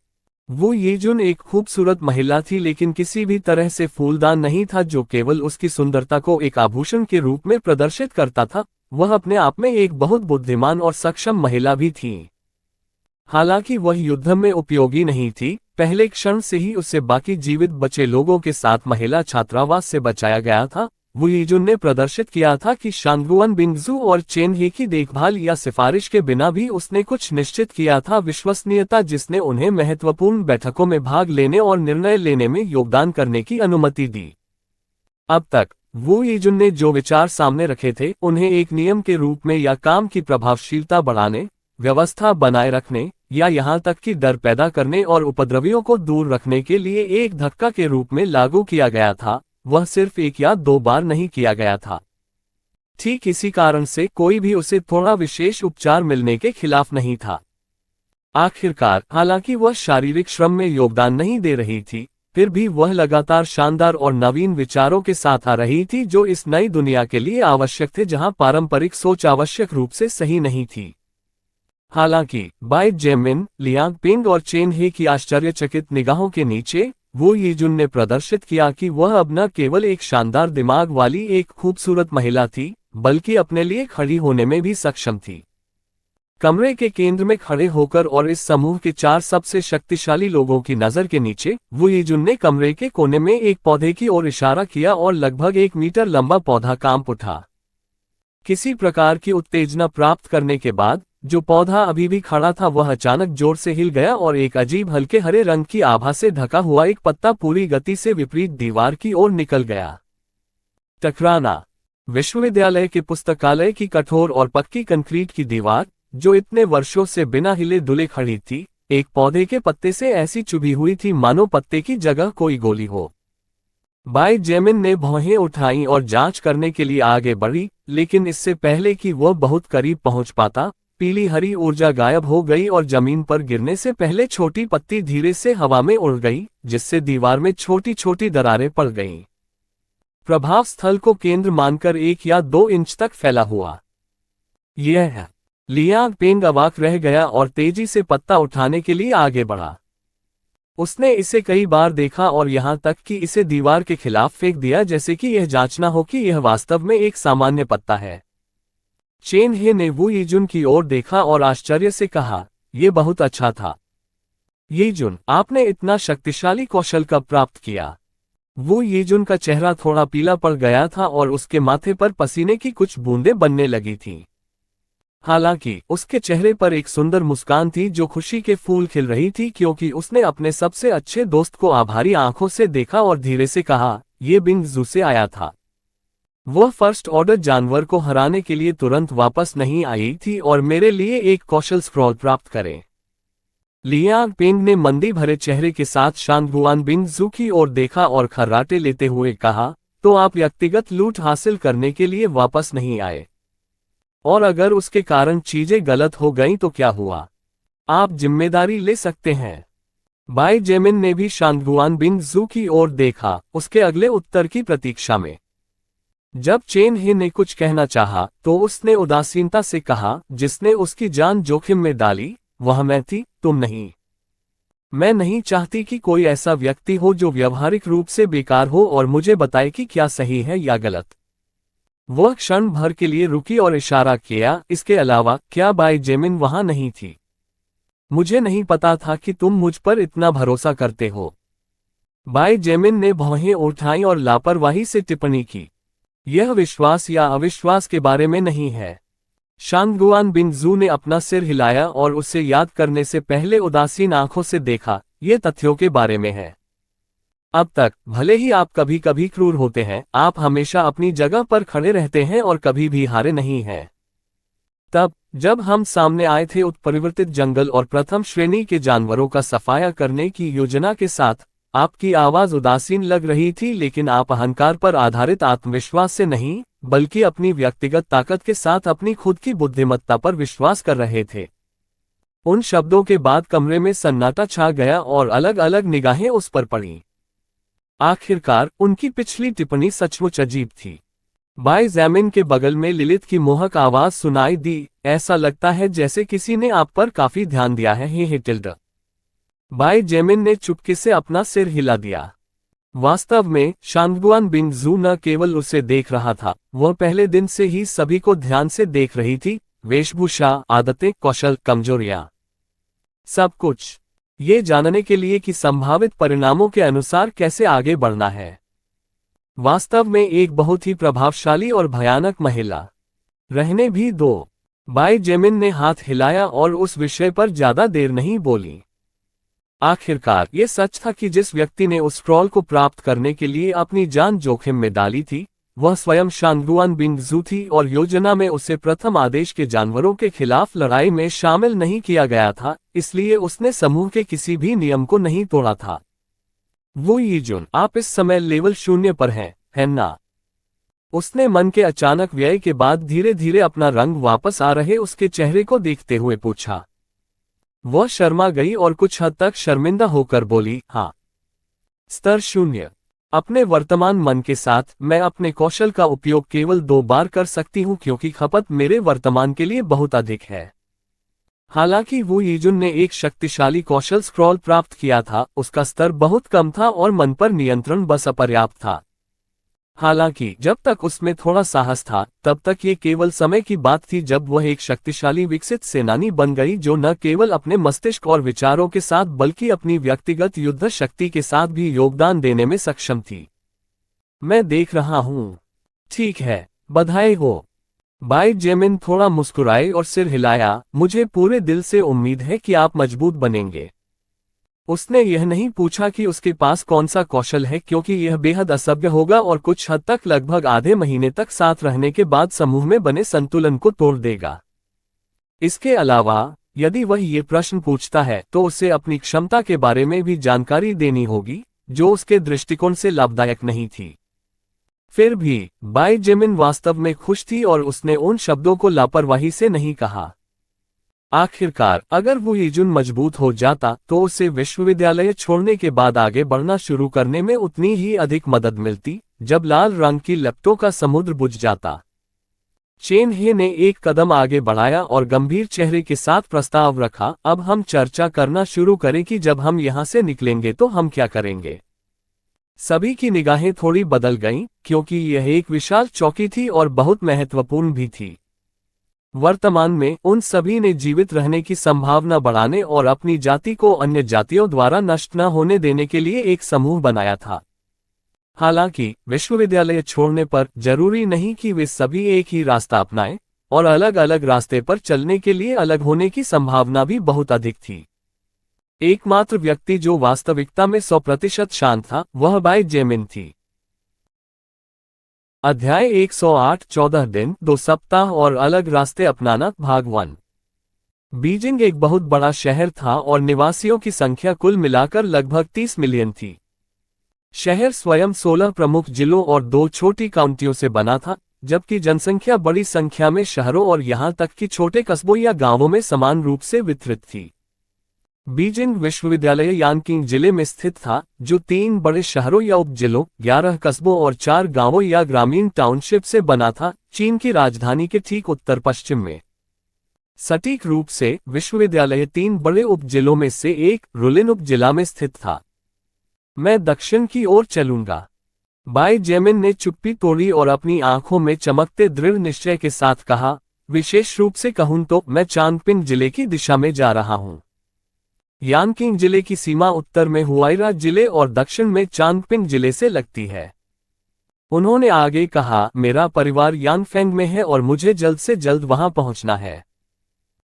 वू यीजुन एक खूबसूरत महिला थी, लेकिन किसी भी तरह से फूलदान नहीं था जो केवल उसकी सुंदरता को एक आभूषण के रूप में प्रदर्शित करता था। वह अपने आप में एक बहुत बुद्धिमान और सक्षम महिला भी थी। हालांकि वह युद्ध में उपयोगी नहीं थी, पहले क्षण से ही उसे बाकी जीवित बचे लोगों के साथ महिला छात्रावास से बचाया गया था। वू यीजुन ने प्रदर्शित किया था कि शांगुआन बिंगजू और चेन हे की देखभाल या सिफारिश के बिना भी उसने कुछ निश्चित किया था, विश्वसनीयता जिसने उन्हें महत्वपूर्ण बैठकों में भाग लेने और निर्णय लेने में योगदान करने की अनुमति दी। अब तक वू यीजुन ने जो विचार सामने रखे थे, उन्हें एक नियम के रूप में या काम की प्रभावशीलता बढ़ाने, व्यवस्था बनाए रखने या यहां तक कि डर पैदा करने और उपद्रवियों को दूर रखने के लिए एक धक्का के रूप में लागू किया गया था। वह सिर्फ एक या दो बार नहीं किया गया था। ठीक इसी कारण से कोई भी उसे थोड़ा विशेष उपचार मिलने के खिलाफ नहीं था। आखिरकार, हालांकि वह शारीरिक श्रम में योगदान नहीं दे रही थी, फिर भी वह लगातार शानदार और नवीन विचारों के साथ आ रही थी जो इस नई दुनिया के लिए आवश्यक थे, जहां पारंपरिक सोच आवश्यक रूप से सही नहीं थी। हालांकि बाई जेमिन, लियांग पिंग और चेन हे की आश्चर्यचकित निगाहों के नीचे वू यीजुन ने प्रदर्शित किया कि वह अब न केवल एक शानदार दिमाग वाली एक खूबसूरत महिला थी, बल्कि अपने लिए खड़ी होने में भी सक्षम थी। कमरे के केंद्र में खड़े होकर और इस समूह के चार सबसे शक्तिशाली लोगों की नजर के नीचे, वू यीजुन ने कमरे के कोने में एक पौधे की ओर इशारा किया और लगभग 1 मीटर लंबा पौधा कांप उठा। किसी प्रकार की उत्तेजना प्राप्त करने के बाद जो पौधा अभी भी खड़ा था, वह अचानक जोर से हिल गया और एक अजीब हल्के हरे रंग की आभा से ढका हुआ एक पत्ता पूरी गति से विपरीत दीवार की ओर निकल गया। टकराना। विश्वविद्यालय के पुस्तकालय की कठोर और पक्की कंक्रीट की दीवार, जो इतने वर्षों से बिना हिले डुले खड़ी थी, एक पौधे के पत्ते से ऐसी चुभी हुई थी मानो पत्ते की जगह कोई गोली हो। बाई जेमिन ने भौहें उठाई और जांच करने के लिए आगे बढ़ी, लेकिन इससे पहले कि वह बहुत करीब पहुंच पाता, पीली हरी ऊर्जा गायब हो गई और जमीन पर गिरने से पहले छोटी पत्ती धीरे से हवा में उड़ गई, जिससे दीवार में छोटी छोटी दरारें पड़ गईं। प्रभाव स्थल को केंद्र मानकर 1 या 2 इंच तक फैला हुआ। यह लियांग पिंग अवाक रह गया और तेजी से पत्ता उठाने के लिए आगे बढ़ा। उसने इसे कई बार देखा और यहां तक कि इसे दीवार के खिलाफ फेंक दिया, जैसे कि यह जांचना हो कि यह वास्तव में एक सामान्य पत्ता है। चेन हे ने वू यीजुन की ओर देखा और आश्चर्य से कहा, यह बहुत अच्छा था। यीजुन, आपने इतना शक्तिशाली कौशल कब प्राप्त किया? वू यीजुन का चेहरा थोड़ा पीला पड़ गया था और उसके माथे पर पसीने की कुछ बूंदें बनने लगी थीं। हालांकि उसके चेहरे पर एक सुंदर मुस्कान थी जो खुशी के फूल खिल रही थी, क्योंकि उसने अपने सबसे अच्छे दोस्त को आभारी आंखों से देखा और धीरे से कहा, यह बिंगजू से आया था। वह फर्स्ट ऑर्डर जानवर को हराने के लिए तुरंत वापस नहीं आई थी और मेरे लिए एक कौशल स्क्रॉल प्राप्त करें। लियांग पिंग ने मंदी भरे चेहरे के साथ शांगुआन बिंगजू की ओर देखा और खर्राटे लेते हुए कहा, तो आप व्यक्तिगत लूट हासिल करने के लिए वापस नहीं आए? और अगर उसके कारण चीजें गलत हो गईं तो क्या हुआ? आप जिम्मेदारी ले सकते हैं। बाई जेमिन ने भी शांगुआन बिंगजू की ओर देखा, उसके अगले उत्तर की प्रतीक्षा में। जब चेन हे ने कुछ कहना चाहा, तो उसने उदासीनता से कहा, जिसने उसकी जान जोखिम में डाली, वह मैं थी, तुम नहीं। मैं नहीं चाहती कि कोई ऐसा व्यक्ति हो जो व्यवहारिक रूप से बेकार हो और मुझे बताए कि क्या सही है या गलत। वह क्षण भर के लिए रुकी और इशारा किया, इसके अलावा क्या बाई जेमिन वहां नहीं थी? मुझे नहीं पता था कि तुम मुझ पर इतना भरोसा करते हो। बाई जेमिन ने भौहें उठाई और लापरवाही से टिप्पणी की। यह विश्वास या अविश्वास के बारे में नहीं है। शांगगुआन बिन जू ने अपना सिर हिलाया और उसे याद करने से पहले उदासीन आंखों से देखा, ये तथ्यों के बारे में है। अब तक, भले ही आप कभी कभी क्रूर होते हैं, आप हमेशा अपनी जगह पर खड़े रहते हैं और कभी भी हारे नहीं हैं। तब, जब हम सामने आए थे उत्परिवर्तित जंगल और प्रथम श्रेणी के जानवरों का सफाया करने की योजना के साथ, आपकी आवाज उदासीन लग रही थी, लेकिन आप अहंकार पर आधारित आत्मविश्वास से नहीं, बल्कि अपनी व्यक्तिगत ताकत के साथ अपनी खुद की बुद्धिमत्ता पर विश्वास कर रहे थे। उन शब्दों के बाद कमरे में सन्नाटा छा गया और अलग अलग निगाहें उस पर पड़ीं। आखिरकार, उनकी पिछली टिप्पणी सचमुच अजीब थी। बाई जेमिन के बगल में लिलिथ की मोहक आवाज सुनाई दी, ऐसा लगता है जैसे किसी ने आप पर काफी ध्यान दिया है, हे हिटिल्ड। बाई जेमिन ने चुपके से अपना सिर हिला दिया। वास्तव में, शांगगुआन बिन जू न केवल उसे देख रहा था, वह पहले दिन से ही सभी को ध्यान से देख रही थी, वेशभूषा, आदतें, कौशल, कमजोरियां, सब कुछ, ये जानने के लिए कि संभावित परिणामों के अनुसार कैसे आगे बढ़ना है। वास्तव में एक बहुत ही प्रभावशाली और भयानक महिला। रहने भी दो। बाई जेमिन ने हाथ हिलाया और उस विषय पर ज्यादा देर नहीं बोली। आखिरकार, ये सच था कि जिस व्यक्ति ने उस स्क्रॉल को प्राप्त करने के लिए अपनी जान जोखिम में डाली थी, वह स्वयं शांगगुआन बिन जू थी और योजना में उसे प्रथम आदेश के जानवरों के खिलाफ लड़ाई में शामिल नहीं किया गया था, इसलिए उसने समूह के किसी भी नियम को नहीं तोड़ा था। वू यीजुन, आप इस समय लेवल 0 पर हैं, है ना? उसने मन के अचानक व्यय के बाद धीरे धीरे अपना रंग वापस आ रहे उसके चेहरे को देखते हुए पूछा। वह शर्मा गई और कुछ हद तक शर्मिंदा होकर बोली, हाँ। स्तर 0। अपने वर्तमान मन के साथ, मैं अपने कौशल का उपयोग केवल 2 बार कर सकती हूँ क्योंकि खपत मेरे वर्तमान के लिए बहुत अधिक है। हालांकि वू यीजुन ने एक शक्तिशाली कौशल स्क्रॉल प्राप्त किया था, उसका स्तर बहुत कम था और मन पर नियंत्रण बस अपर्याप्त था। हालांकि जब तक उसमें थोड़ा साहस था, तब तक ये केवल समय की बात थी जब वह एक शक्तिशाली विकसित सेनानी बन गई जो न केवल अपने मस्तिष्क और विचारों के साथ बल्कि अपनी व्यक्तिगत युद्ध शक्ति के साथ भी योगदान देने में सक्षम थी। मैं देख रहा हूं। ठीक है, बधाई हो। बाई जेमिन थोड़ा मुस्कुराए और सिर हिलाया, मुझे पूरे दिल से उम्मीद है कि आप मजबूत बनेंगे। उसने यह नहीं पूछा कि उसके पास कौन सा कौशल है क्योंकि यह बेहद असभ्य होगा और कुछ हद तक लगभग आधे महीने तक साथ रहने के बाद समूह में बने संतुलन को तोड़ देगा। इसके अलावा, यदि वह ये प्रश्न पूछता है तो उसे अपनी क्षमता के बारे में भी जानकारी देनी होगी, जो उसके दृष्टिकोण से लाभदायक नहीं थी। फिर भी, बाई जेमिन वास्तव में खुश थी और उसने उन शब्दों को लापरवाही से नहीं कहा। आखिरकार, अगर वो यीजुन मजबूत हो जाता तो उसे विश्वविद्यालय छोड़ने के बाद आगे बढ़ना शुरू करने में उतनी ही अधिक मदद मिलती, जब लाल रंग की लपटों का समुद्र बुझ जाता। चेन हे ने एक कदम आगे बढ़ाया और गंभीर चेहरे के साथ प्रस्ताव रखा, अब हम चर्चा करना शुरू करें कि जब हम यहां से निकलेंगे तो हम क्या करेंगे। सभी की निगाहें थोड़ी बदल गईं, क्योंकि यह एक विशाल चौकी थी और बहुत महत्वपूर्ण भी थी। वर्तमान में, उन सभी ने जीवित रहने की संभावना बढ़ाने और अपनी जाति को अन्य जातियों द्वारा नष्ट न होने देने के लिए एक समूह बनाया था। हालांकि, विश्वविद्यालय छोड़ने पर जरूरी नहीं कि वे सभी एक ही रास्ता अपनाएं, और अलग अलग रास्ते पर चलने के लिए अलग होने की संभावना भी बहुत अधिक थी। एकमात्र व्यक्ति जो वास्तविकता में 100% शांत था, वह बाई जेमिन थी। अध्याय 108 14 दिन, 2 सप्ताह और अलग रास्ते अपनाना, भाग 1। बीजिंग एक बहुत बड़ा शहर था और निवासियों की संख्या कुल मिलाकर लगभग 30 मिलियन थी। शहर स्वयं 16 प्रमुख जिलों और 2 छोटी काउंटियों से बना था, जबकि जनसंख्या बड़ी संख्या में शहरों और यहां तक कि छोटे कस्बों या गांवों में समान रूप से वितरित थी। बीजिंग विश्वविद्यालय यानकिंग जिले में स्थित था, जो 3 बड़े शहरों या उपजिलों, 11 कस्बों और 4 गांवों या ग्रामीण टाउनशिप से बना था, चीन की राजधानी के ठीक उत्तर पश्चिम में। सटीक रूप से विश्वविद्यालय 3 बड़े उप जिलों में से एक रुलिन उप जिला में स्थित था। मैं दक्षिण की ओर चलूंगा। बाई जेमिन ने चुप्पी तोड़ी और अपनी आंखों में चमकते दृढ़ निश्चय के साथ कहा, विशेष रूप से कहूं तो मैं चांगपिंग जिले की दिशा में जा रहा हूं। यानकिंग जिले की सीमा उत्तर में हुआइरा जिले और दक्षिण में चांगपिंग जिले से लगती है। उन्होंने आगे कहा, मेरा परिवार यानफेंग में है और मुझे जल्द से जल्द वहां पहुंचना है।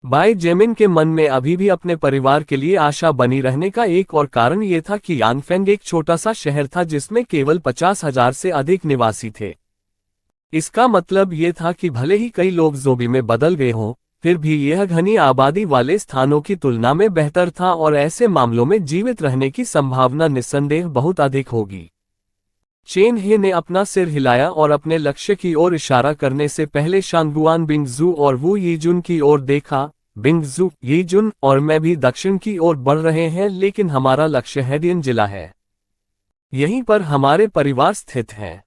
बाई जेमिन के मन में अभी भी अपने परिवार के लिए आशा बनी रहने का एक और कारण ये था कि यानफेंग एक छोटा सा शहर था जिसमें केवल 50,000 से अधिक निवासी थे। इसका मतलब ये था कि भले ही कई लोग ज़ोंबी में बदल गए हों, फिर भी यह घनी आबादी वाले स्थानों की तुलना में बेहतर था और ऐसे मामलों में जीवित रहने की संभावना निस्संदेह बहुत अधिक होगी। चेन हे ने अपना सिर हिलाया और अपने लक्ष्य की ओर इशारा करने से पहले शांगुआन बिंगजू और वू यीजुन की ओर देखा। बिंगजू, यीजुन और मैं भी दक्षिण की ओर बढ़ रहे हैं, लेकिन हमारा लक्ष्य हेडियन जिला है। यहीं पर हमारे परिवार स्थित हैं।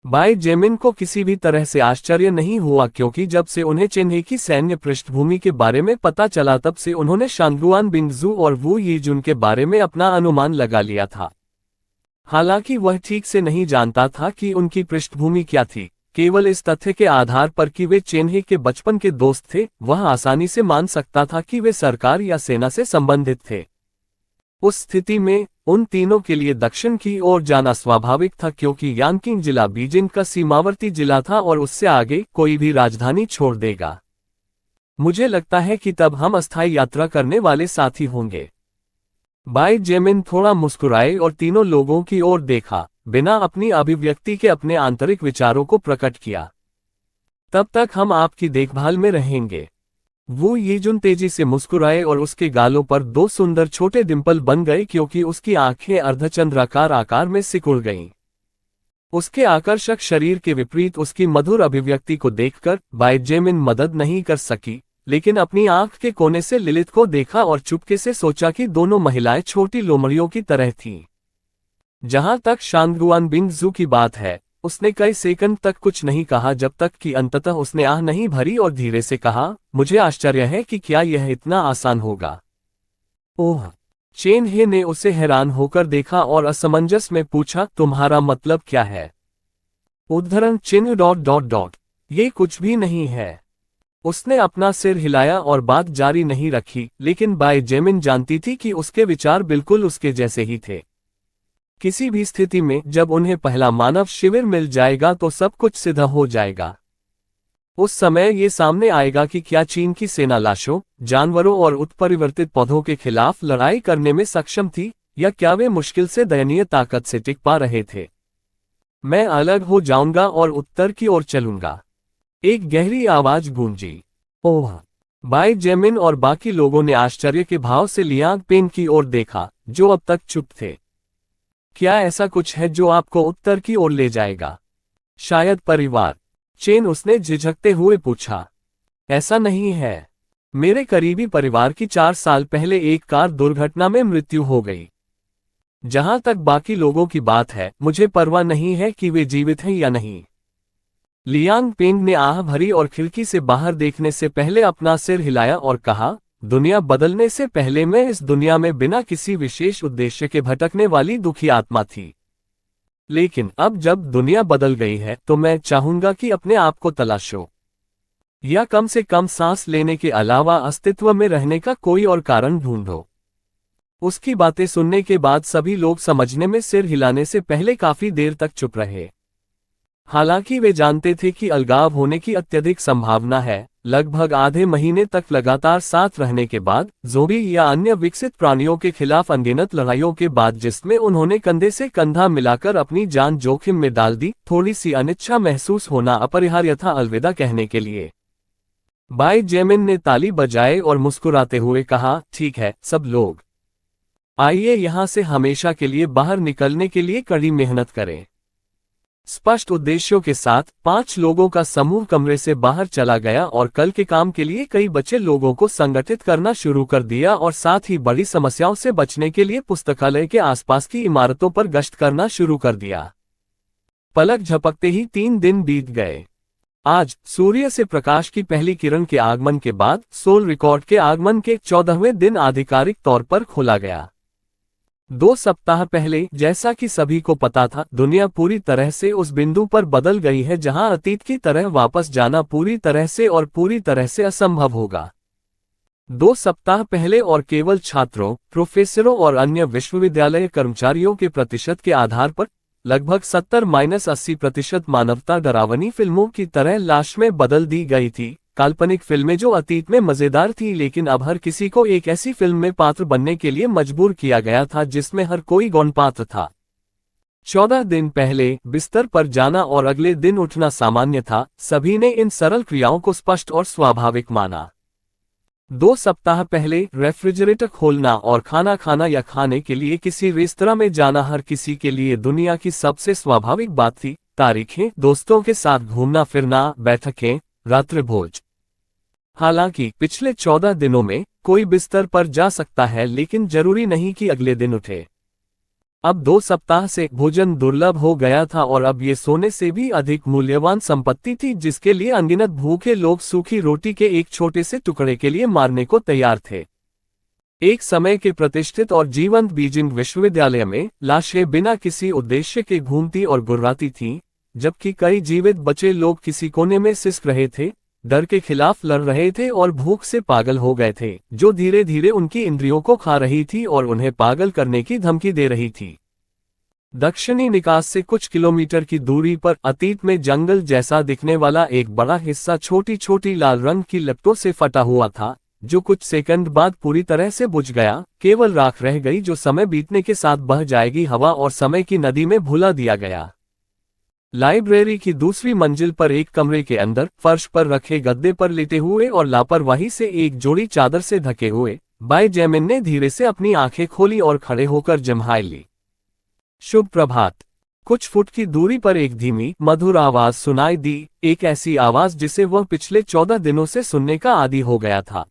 बाई जेमिन को किसी भी तरह से आश्चर्य नहीं हुआ, क्योंकि जब से उन्हें चेन्नई की सैन्य पृष्ठभूमि के बारे में पता चला तब से उन्होंने शांगुआन बिंगजू और वू यीजुन के बारे में अपना अनुमान लगा लिया था। हालांकि वह ठीक से नहीं जानता था कि उनकी पृष्ठभूमि क्या थी। केवल इस तथ्य के आधार पर कि वे चेन्नई के बचपन के दोस्त थे, वह आसानी से मान सकता था कि वे सरकार या सेना से संबंधित थे। उस स्थिति में उन तीनों के लिए दक्षिण की ओर जाना स्वाभाविक था, क्योंकि यानकिंग जिला बीजिंग का सीमावर्ती जिला था और उससे आगे कोई भी राजधानी छोड़ देगा। मुझे लगता है कि तब हम अस्थायी यात्रा करने वाले साथी होंगे। बाई जेमिन थोड़ा मुस्कुराए और तीनों लोगों की ओर देखा, बिना अपनी अभिव्यक्ति के अपने आंतरिक विचारों को प्रकट किया। तब तक हम आपकी देखभाल में रहेंगे। वो यीजुन तेजी से मुस्कुराए और उसके गालों पर 2 सुंदर छोटे डिंपल बन गए, क्योंकि उसकी आंखें अर्धचंद्राकार आकार में सिकुड़ गईं। उसके आकर्षक शरीर के विपरीत उसकी मधुर अभिव्यक्ति को देखकर बाई जेमिन मदद नहीं कर सकी, लेकिन अपनी आंख के कोने से लिलित को देखा और चुपके से सोचा कि दोनों महिलाएं छोटी लोमड़ियों की तरह थीं। जहां तक शांगुआन बिंगजू की बात है, उसने कई सेकंड तक कुछ नहीं कहा, जब तक कि अंततः उसने आह नहीं भरी और धीरे से कहा, मुझे आश्चर्य है कि क्या यह इतना आसान होगा। ओह! चेन हे ने उसे हैरान होकर देखा और असमंजस में पूछा, तुम्हारा मतलब क्या है? उद्धरण चिन्ह ... ये कुछ भी नहीं है। उसने अपना सिर हिलाया और बात जारी नहीं रखी, लेकिन बाई जेमिन जानती थी कि उसके विचार बिल्कुल उसके जैसे ही थे। किसी भी स्थिति में जब उन्हें पहला मानव शिविर मिल जाएगा तो सब कुछ सीधा हो जाएगा। उस समय ये सामने आएगा कि क्या चीन की सेना लाशों, जानवरों और उत्परिवर्तित पौधों के खिलाफ लड़ाई करने में सक्षम थी, या क्या वे मुश्किल से दयनीय ताकत से टिक पा रहे थे। मैं अलग हो जाऊंगा और उत्तर की ओर चलूंगा। एक गहरी आवाज गूंजी। ओह! बाई जेमिन और बाकी लोगों ने आश्चर्य के भाव से लियांग पेन की ओर देखा, जो अब तक चुप थे। क्या ऐसा कुछ है जो आपको उत्तर की ओर ले जाएगा? शायद परिवार। चेन, उसने झिझकते हुए पूछा। ऐसा नहीं है। मेरे करीबी परिवार की 4 साल पहले एक कार दुर्घटना में मृत्यु हो गई। जहां तक बाकी लोगों की बात है, मुझे परवाह नहीं है कि वे जीवित हैं या नहीं। लियांग पेंग ने आह भरी और खिड़की से बाहर देखने से पहले अपना सिर हिलाया और कहा, दुनिया बदलने से पहले मैं इस दुनिया में बिना किसी विशेष उद्देश्य के भटकने वाली दुखी आत्मा थी। लेकिन अब जब दुनिया बदल गई है तो मैं चाहूंगा कि अपने आप को तलाशो, या कम से कम सांस लेने के अलावा अस्तित्व में रहने का कोई और कारण ढूंढो। उसकी बातें सुनने के बाद सभी लोग समझने में सिर हिलाने से पहले काफी देर तक चुप रहे। हालांकि वे जानते थे कि अलगाव होने की अत्यधिक संभावना है। लगभग आधे महीने तक लगातार साथ रहने के बाद, ज़ोंबी या अन्य विकसित प्राणियों के खिलाफ अनगिनत लड़ाइयों के बाद, जिसमें उन्होंने कंधे से कंधा मिलाकर अपनी जान जोखिम में डाल दी, थोड़ी सी अनिच्छा महसूस होना अपरिहार्य था अलविदा कहने के लिए। बाई जेमिन ने ताली बजाए और मुस्कुराते हुए कहा, ठीक है सब लोग, आइए यहां से हमेशा के लिए बाहर निकलने के लिए कड़ी मेहनत करें। स्पष्ट उद्देश्यों के साथ 5 लोगों का समूह कमरे से बाहर चला गया और कल के काम के लिए कई बचे लोगों को संगठित करना शुरू कर दिया और साथ ही बड़ी समस्याओं से बचने के लिए पुस्तकालय के आसपास की इमारतों पर गश्त करना शुरू कर दिया। पलक झपकते ही 3 दिन बीत गए। आज सूर्य से प्रकाश की पहली किरण के आगमन के बाद सोल रिकॉर्ड के आगमन के 14वें दिन आधिकारिक तौर पर खोला गया। 2 सप्ताह पहले, जैसा कि सभी को पता था, दुनिया पूरी तरह से उस बिंदु पर बदल गई है जहां अतीत की तरह वापस जाना पूरी तरह से और पूरी तरह से असंभव होगा। 2 सप्ताह पहले और केवल छात्रों, प्रोफेसरों और अन्य विश्वविद्यालय कर्मचारियों के प्रतिशत के आधार पर लगभग 70-80% मानवता डरावनी फिल्मों की तरह लाश में बदल दी गई थी। काल्पनिक फिल्में जो अतीत में मजेदार थी, लेकिन अब हर किसी को एक ऐसी फिल्म में पात्र बनने के लिए मजबूर किया गया था जिसमें हर कोई गौण पात्र था। 14 दिन पहले बिस्तर पर जाना और अगले दिन उठना सामान्य था। सभी ने इन सरल क्रियाओं को स्पष्ट और स्वाभाविक माना। 2 सप्ताह पहले रेफ्रिजरेटर खोलना और खाना खाना या खाने के लिए किसी रेस्तरां में जाना हर किसी के लिए दुनिया की सबसे स्वाभाविक बात थी। तारीखें, दोस्तों के साथ घूमना फिरना, बैठकें, रात्रिभोज। हालांकि पिछले 14 दिनों में कोई बिस्तर पर जा सकता है, लेकिन जरूरी नहीं कि अगले दिन उठे। अब 2 सप्ताह से भोजन दुर्लभ हो गया था और अब ये सोने से भी अधिक मूल्यवान संपत्ति थी जिसके लिए अनगिनत भूखे लोग सूखी रोटी के एक छोटे से टुकड़े के लिए मारने को तैयार थे। एक समय के प्रतिष्ठित और जीवंत बीजिंग विश्वविद्यालय में लाशें बिना किसी उद्देश्य के घूमती और गुर्राती थीं, जबकि कई जीवित बचे लोग किसी कोने में सिसक रहे थे, डर के खिलाफ लड़ रहे थे और भूख से पागल हो गए थे, जो धीरे धीरे उनकी इंद्रियों को खा रही थी और उन्हें पागल करने की धमकी दे रही थी। दक्षिणी निकास से कुछ किलोमीटर की दूरी पर अतीत में जंगल जैसा दिखने वाला एक बड़ा हिस्सा छोटी छोटी लाल रंग की लपटों से फटा हुआ था, जो कुछ सेकंड बाद पूरी तरह से बुझ गया। केवल राख रह गई जो समय बीतने के साथ बह जाएगी, हवा और समय की नदी में भुला दिया गया। लाइब्रेरी की दूसरी मंजिल पर एक कमरे के अंदर फर्श पर रखे गद्दे पर लेटे हुए और लापरवाही से एक जोड़ी चादर से ढके हुए बायजेमिन ने धीरे से अपनी आंखें खोली और खड़े होकर जम्हाई ली। शुभ प्रभात। कुछ फुट की दूरी पर एक धीमी मधुर आवाज सुनाई दी, एक ऐसी आवाज जिसे वह पिछले 14 दिनों से सुनने का आदी हो गया था।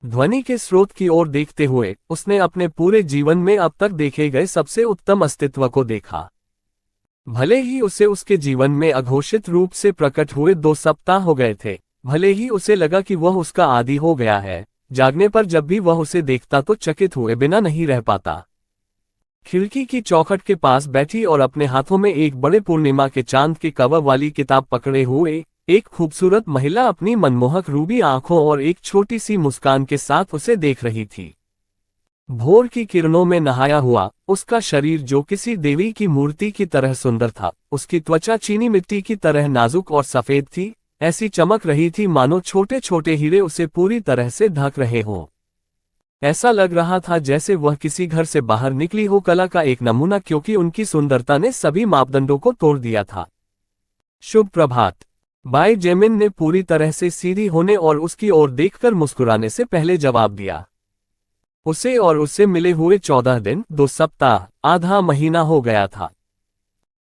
ध्वनि के स्रोत की ओर देखते हुए उसने अपने पूरे जीवन में अब तक देखे गए सबसे उत्तम अस्तित्व को देखा। भले ही उसे उसके जीवन में अघोषित रूप से प्रकट हुए 2 सप्ताह हो गए थे, भले ही उसे लगा कि वह उसका आदी हो गया है, जागने पर जब भी वह उसे देखता तो चकित हुए बिना नहीं रह पाता। खिड़की की चौखट के पास बैठी और अपने हाथों में एक बड़े पूर्णिमा के चांद के कवर वाली किताब पकड़े हुए एक खूबसूरत महिला अपनी मनमोहक रूबी आंखों और एक छोटी सी मुस्कान के साथ उसे देख रही थी। भोर की किरणों में नहाया हुआ उसका शरीर जो किसी देवी की मूर्ति की तरह सुंदर था, उसकी त्वचा चीनी मिट्टी की तरह नाजुक और सफेद थी, ऐसी चमक रही थी मानो छोटे छोटे हीरे उसे पूरी तरह से ढक रहे हों। ऐसा लग रहा था जैसे वह किसी घर से बाहर निकली हो कला का एक नमूना, क्योंकि उनकी सुंदरता ने सभी मापदंडों को तोड़ दिया था। शुभ प्रभात। बायजेमिन ने पूरी तरह से सीधी होने और उसकी ओर देखकर मुस्कुराने से पहले जवाब दिया। उसे और उससे मिले हुए 14 दिन, 2 सप्ताह, आधा महीना हो गया था।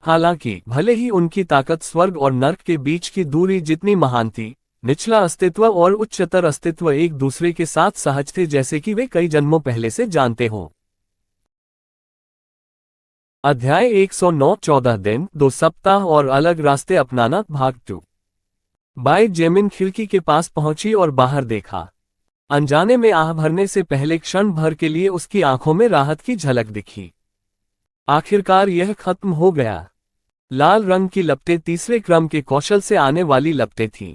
हालांकि भले ही उनकी ताकत स्वर्ग और नर्क के बीच की दूरी जितनी महान थी, निचला अस्तित्व और उच्चतर अस्तित्व एक दूसरे के साथ सहज थे जैसे कि वे कई जन्मों पहले से जानते हों। अध्याय 109 14 दिन, 2 सप्ताह और अलग रास्ते अपनाना भाग 2। बायजेमिन खिड़की के पास पहुंची और बाहर देखा। अनजाने में आह भरने से पहले क्षण भर के लिए उसकी आंखों में राहत की झलक दिखी। आखिरकार यह खत्म हो गया। लाल रंग की लपटें तीसरे क्रम के कौशल से आने वाली लपटें थीं।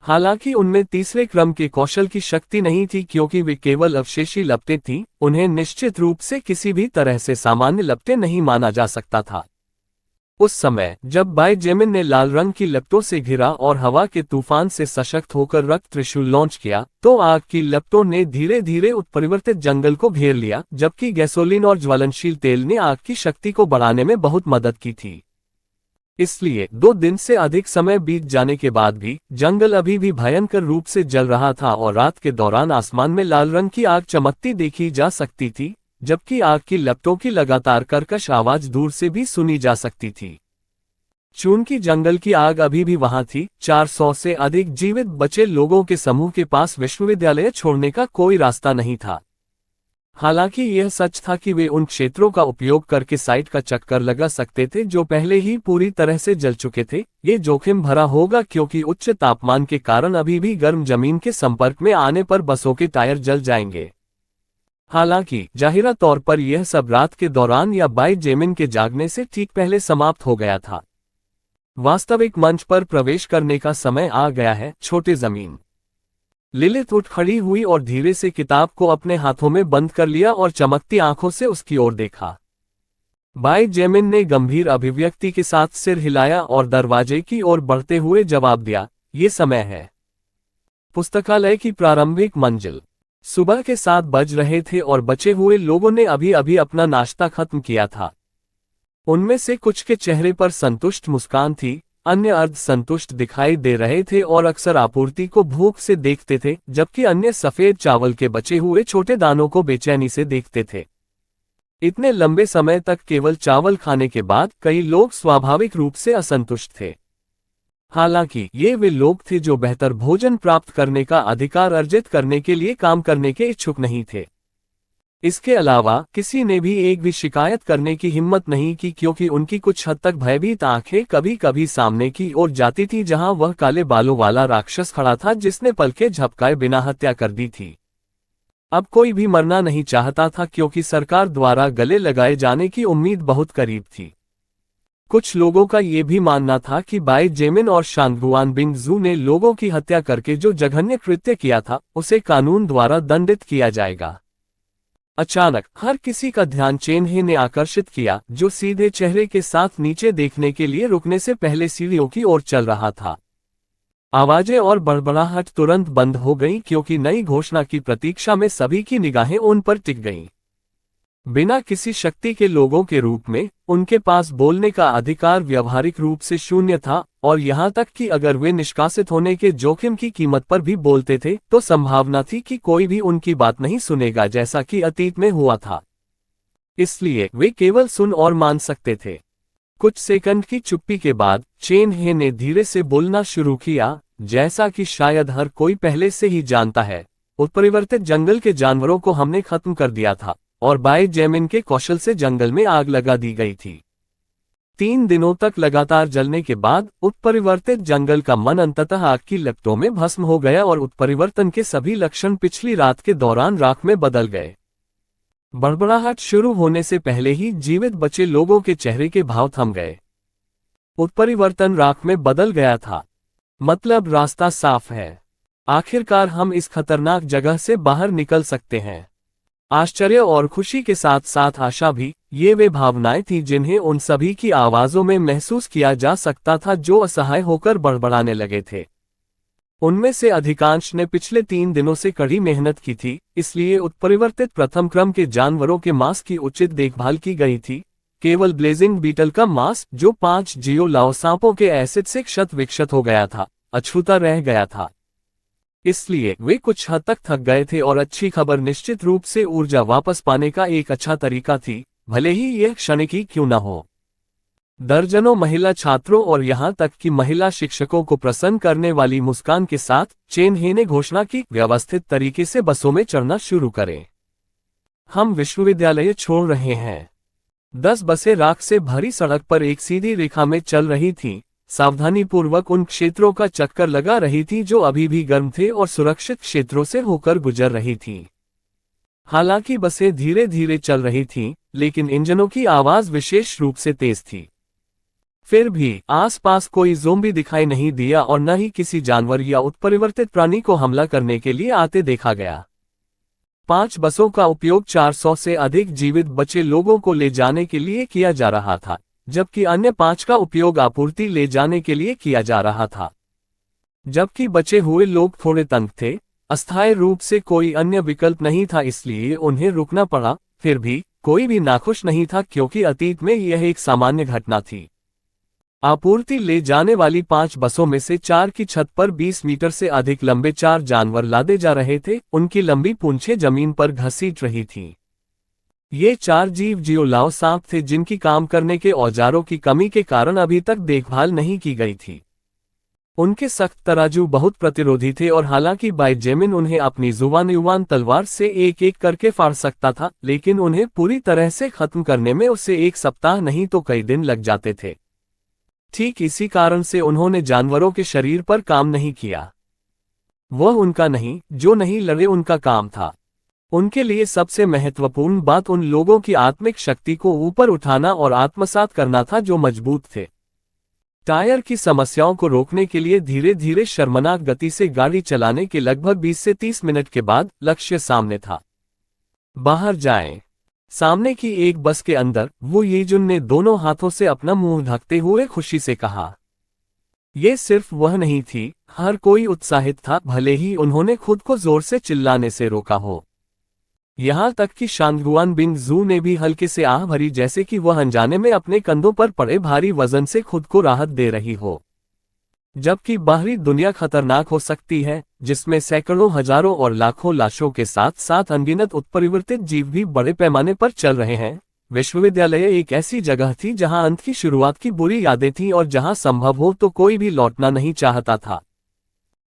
हालांकि उनमें तीसरे क्रम के कौशल की शक्ति नहीं थी, क्योंकि वे केवल अवशेषी लपटें थीं, उन्हें निश्चित रूप से किसी भी तरह से सामान्य लपटें नहीं माना जा सकता था। उस समय जब बायजेमिन ने लाल रंग की लपटों से घिरा और हवा के तूफान से सशक्त होकर रक्त त्रिशूल लॉन्च किया, तो आग की लपटों ने धीरे धीरे उत्परिवर्तित जंगल को घेर लिया, जबकि गैसोलीन और ज्वलनशील तेल ने आग की शक्ति को बढ़ाने में बहुत मदद की थी। इसलिए 2 दिन से अधिक समय बीत जाने के बाद भी जंगल अभी भी भयंकर रूप से जल रहा था और रात के दौरान आसमान में लाल रंग की आग चमकती देखी जा सकती थी, जबकि आग की लपटों की लगातार कर्कश आवाज दूर से भी सुनी जा सकती थी। चूंकि जंगल की आग अभी भी वहां थी, 400 से अधिक जीवित बचे लोगों के समूह के पास विश्वविद्यालय छोड़ने का कोई रास्ता नहीं था। हालांकि यह सच था कि वे उन क्षेत्रों का उपयोग करके साइट का चक्कर लगा सकते थे जो पहले ही पूरी तरह से जल चुके थे। ये जोखिम भरा होगा क्योंकि उच्च तापमान के कारण अभी भी गर्म जमीन के संपर्क में आने पर बसों के टायर जल जाएंगे। हालांकि जाहिरा तौर पर यह सब रात के दौरान या बाय जेमिन के जागने से ठीक पहले समाप्त हो गया था। वास्तविक मंच पर प्रवेश करने का समय आ गया है। छोटे जमीन। लिलिथ उठ खड़ी हुई और धीरे से किताब को अपने हाथों में बंद कर लिया और चमकती आंखों से उसकी ओर देखा। बाय जेमिन ने गंभीर अभिव्यक्ति के साथ सिर हिलाया और दरवाजे की ओर बढ़ते हुए जवाब दिया, ये समय है। पुस्तकालय की प्रारंभिक मंजिल। सुबह के 7 बज रहे थे और बचे हुए लोगों ने अभी अभी अपना नाश्ता खत्म किया था। उनमें से कुछ के चेहरे पर संतुष्ट मुस्कान थी, अन्य अर्ध संतुष्ट दिखाई दे रहे थे और अक्सर आपूर्ति को भूख से देखते थे, जबकि अन्य सफेद चावल के बचे हुए छोटे दानों को बेचैनी से देखते थे। इतने लंबे समय तक केवल चावल खाने के बाद कई लोग स्वाभाविक रूप से असंतुष्ट थे। हालांकि ये वे लोग थे जो बेहतर भोजन प्राप्त करने का अधिकार अर्जित करने के लिए काम करने के इच्छुक नहीं थे। इसके अलावा किसी ने भी एक भी शिकायत करने की हिम्मत नहीं की क्योंकि उनकी कुछ हद तक भयभीत आंखें कभी कभी सामने की ओर जाती थी जहां वह काले बालों वाला राक्षस खड़ा था जिसने पलकें झपकाए बिना हत्या कर दी थी। अब कोई भी मरना नहीं चाहता था क्योंकि सरकार द्वारा गले लगाए जाने की उम्मीद बहुत करीब थी। कुछ लोगों का ये भी मानना था कि बाय जेमिन और शांगुआन बिंग जू ने लोगों की हत्या करके जो जघन्य कृत्य किया था उसे कानून द्वारा दंडित किया जाएगा। अचानक हर किसी का ध्यान चेन हे ने आकर्षित किया, जो सीधे चेहरे के साथ नीचे देखने के लिए रुकने से पहले सीढ़ियों की ओर चल रहा था। आवाजें और बड़बड़ाहट तुरंत बंद हो गईं क्योंकि नई घोषणा की प्रतीक्षा में सभी की निगाहें उन पर टिक गईं। बिना किसी शक्ति के लोगों के रूप में उनके पास बोलने का अधिकार व्यावहारिक रूप से शून्य था और यहां तक कि अगर वे निष्कासित होने के जोखिम की कीमत पर भी बोलते थे तो संभावना थी कि कोई भी उनकी बात नहीं सुनेगा, जैसा कि अतीत में हुआ था। इसलिए वे केवल सुन और मान सकते थे। कुछ सेकंड की चुप्पी के बाद चेन हे ने धीरे से बोलना शुरू किया, जैसा कि शायद हर कोई पहले से ही जानता है, उत्परिवर्तित जंगल के जानवरों को हमने खत्म कर दिया था और बाय जेमिन के कौशल से जंगल में आग लगा दी गई थी। 3 दिनों तक लगातार जलने के बाद उत्परिवर्तित जंगल का मन अंततः आग की लपटों में भस्म हो गया और उत्परिवर्तन के सभी लक्षण पिछली रात के दौरान राख में बदल गए। बड़बड़ाहट शुरू होने से पहले ही जीवित बचे लोगों के चेहरे के भाव थम गए। उत्परिवर्तन राख में बदल गया था। मतलब रास्ता साफ है। आखिरकार हम इस खतरनाक जगह से बाहर निकल सकते हैं। आश्चर्य और खुशी के साथ साथ आशा भी, ये वे भावनाएं थी जिन्हें उन सभी की आवाजों में महसूस किया जा सकता था जो असहाय होकर बड़बड़ाने लगे थे। उनमें से अधिकांश ने पिछले 3 दिनों से कड़ी मेहनत की थी, इसलिए उत्परिवर्तित प्रथम क्रम के जानवरों के मांस की उचित देखभाल की गई थी। केवल ब्लेजिंग बीटल का मांस, जो 5 जियो लाओ सांपों के एसिड से क्षत विक्षत हो गया था, अछूता रह गया था। इसलिए वे कुछ हद तक थक गए थे और अच्छी खबर निश्चित रूप से ऊर्जा वापस पाने का एक अच्छा तरीका थी, भले ही यह क्षणिक ही क्यों न हो। दर्जनों महिला छात्रों और यहां तक कि महिला शिक्षकों को प्रसन्न करने वाली मुस्कान के साथ चेन हे ने घोषणा की, व्यवस्थित तरीके से बसों में चढ़ना शुरू करें। हम विश्वविद्यालय छोड़ रहे हैं। 10 बसें राख से भरी सड़क पर एक सीधी रेखा में चल रही थीं, सावधानीपूर्वक उन क्षेत्रों का चक्कर लगा रही थी जो अभी भी गर्म थे और सुरक्षित क्षेत्रों से होकर गुजर रही थीं। हालांकि बसें धीरे धीरे चल रही थीं, लेकिन इंजनों की आवाज विशेष रूप से तेज थी। फिर भी आसपास कोई ज़ोंबी दिखाई नहीं दिया और न ही किसी जानवर या उत्परिवर्तित प्राणी को हमला करने के लिए आते देखा गया। 5 बसों का उपयोग 400 से अधिक जीवित बचे लोगों को ले जाने के लिए किया जा रहा था, जबकि अन्य 5 का उपयोग आपूर्ति ले जाने के लिए किया जा रहा था। जबकि बचे हुए लोग थोड़े तंग थे, अस्थायी रूप से कोई अन्य विकल्प नहीं था, इसलिए उन्हें रुकना पड़ा। फिर भी कोई भी नाखुश नहीं था क्योंकि अतीत में यह एक सामान्य घटना थी। आपूर्ति ले जाने वाली 5 बसों में से 4 की छत पर 20 मीटर से अधिक लंबे 4 जानवर लादे जा रहे थे। उनकी लंबी पूंछें जमीन पर घसीट रही थीं। ये 4 जीव जियोलाओ सांप थे जिनकी काम करने के औजारों की कमी के कारण अभी तक देखभाल नहीं की गई थी। उनके सख्त तराजू बहुत प्रतिरोधी थे और हालांकि बाईजेमिन उन्हें अपनी जुबान तलवार से एक एक करके फाड़ सकता था, लेकिन उन्हें पूरी तरह से खत्म करने में उसे एक सप्ताह नहीं तो कई दिन लग जाते थे। ठीक इसी कारण से उन्होंने जानवरों के शरीर पर काम नहीं किया। वह उनका नहीं, जो नहीं लड़े उनका काम था। उनके लिए सबसे महत्वपूर्ण बात उन लोगों की आत्मिक शक्ति को ऊपर उठाना और आत्मसात करना था जो मजबूत थे। टायर की समस्याओं को रोकने के लिए धीरे धीरे शर्मनाक गति से गाड़ी चलाने के लगभग 20 से 30 मिनट के बाद लक्ष्य सामने था। बाहर जाएं। सामने की एक बस के अंदर वो येजुन ने दोनों हाथों से अपना मुंह ढकते हुए खुशी से कहा। ये सिर्फ वह नहीं थी, हर कोई उत्साहित था, भले ही उन्होंने खुद को जोर से चिल्लाने से रोका हो। यहां तक कि शांगुआन बिंग जू ने भी हल्के से आह भरी, जैसे कि वह अनजाने में अपने कंधों पर पड़े भारी वजन से खुद को राहत दे रही हो। जबकि बाहरी दुनिया खतरनाक हो सकती है, जिसमें सैकड़ों, हजारों और लाखों लाशों के साथ साथ अनगिनत उत्परिवर्तित जीव भी बड़े पैमाने पर चल रहे हैं, विश्वविद्यालय एक ऐसी जगह थी जहां अंत की शुरुआत की बुरी यादें थीं और जहां संभव हो तो कोई भी लौटना नहीं चाहता था।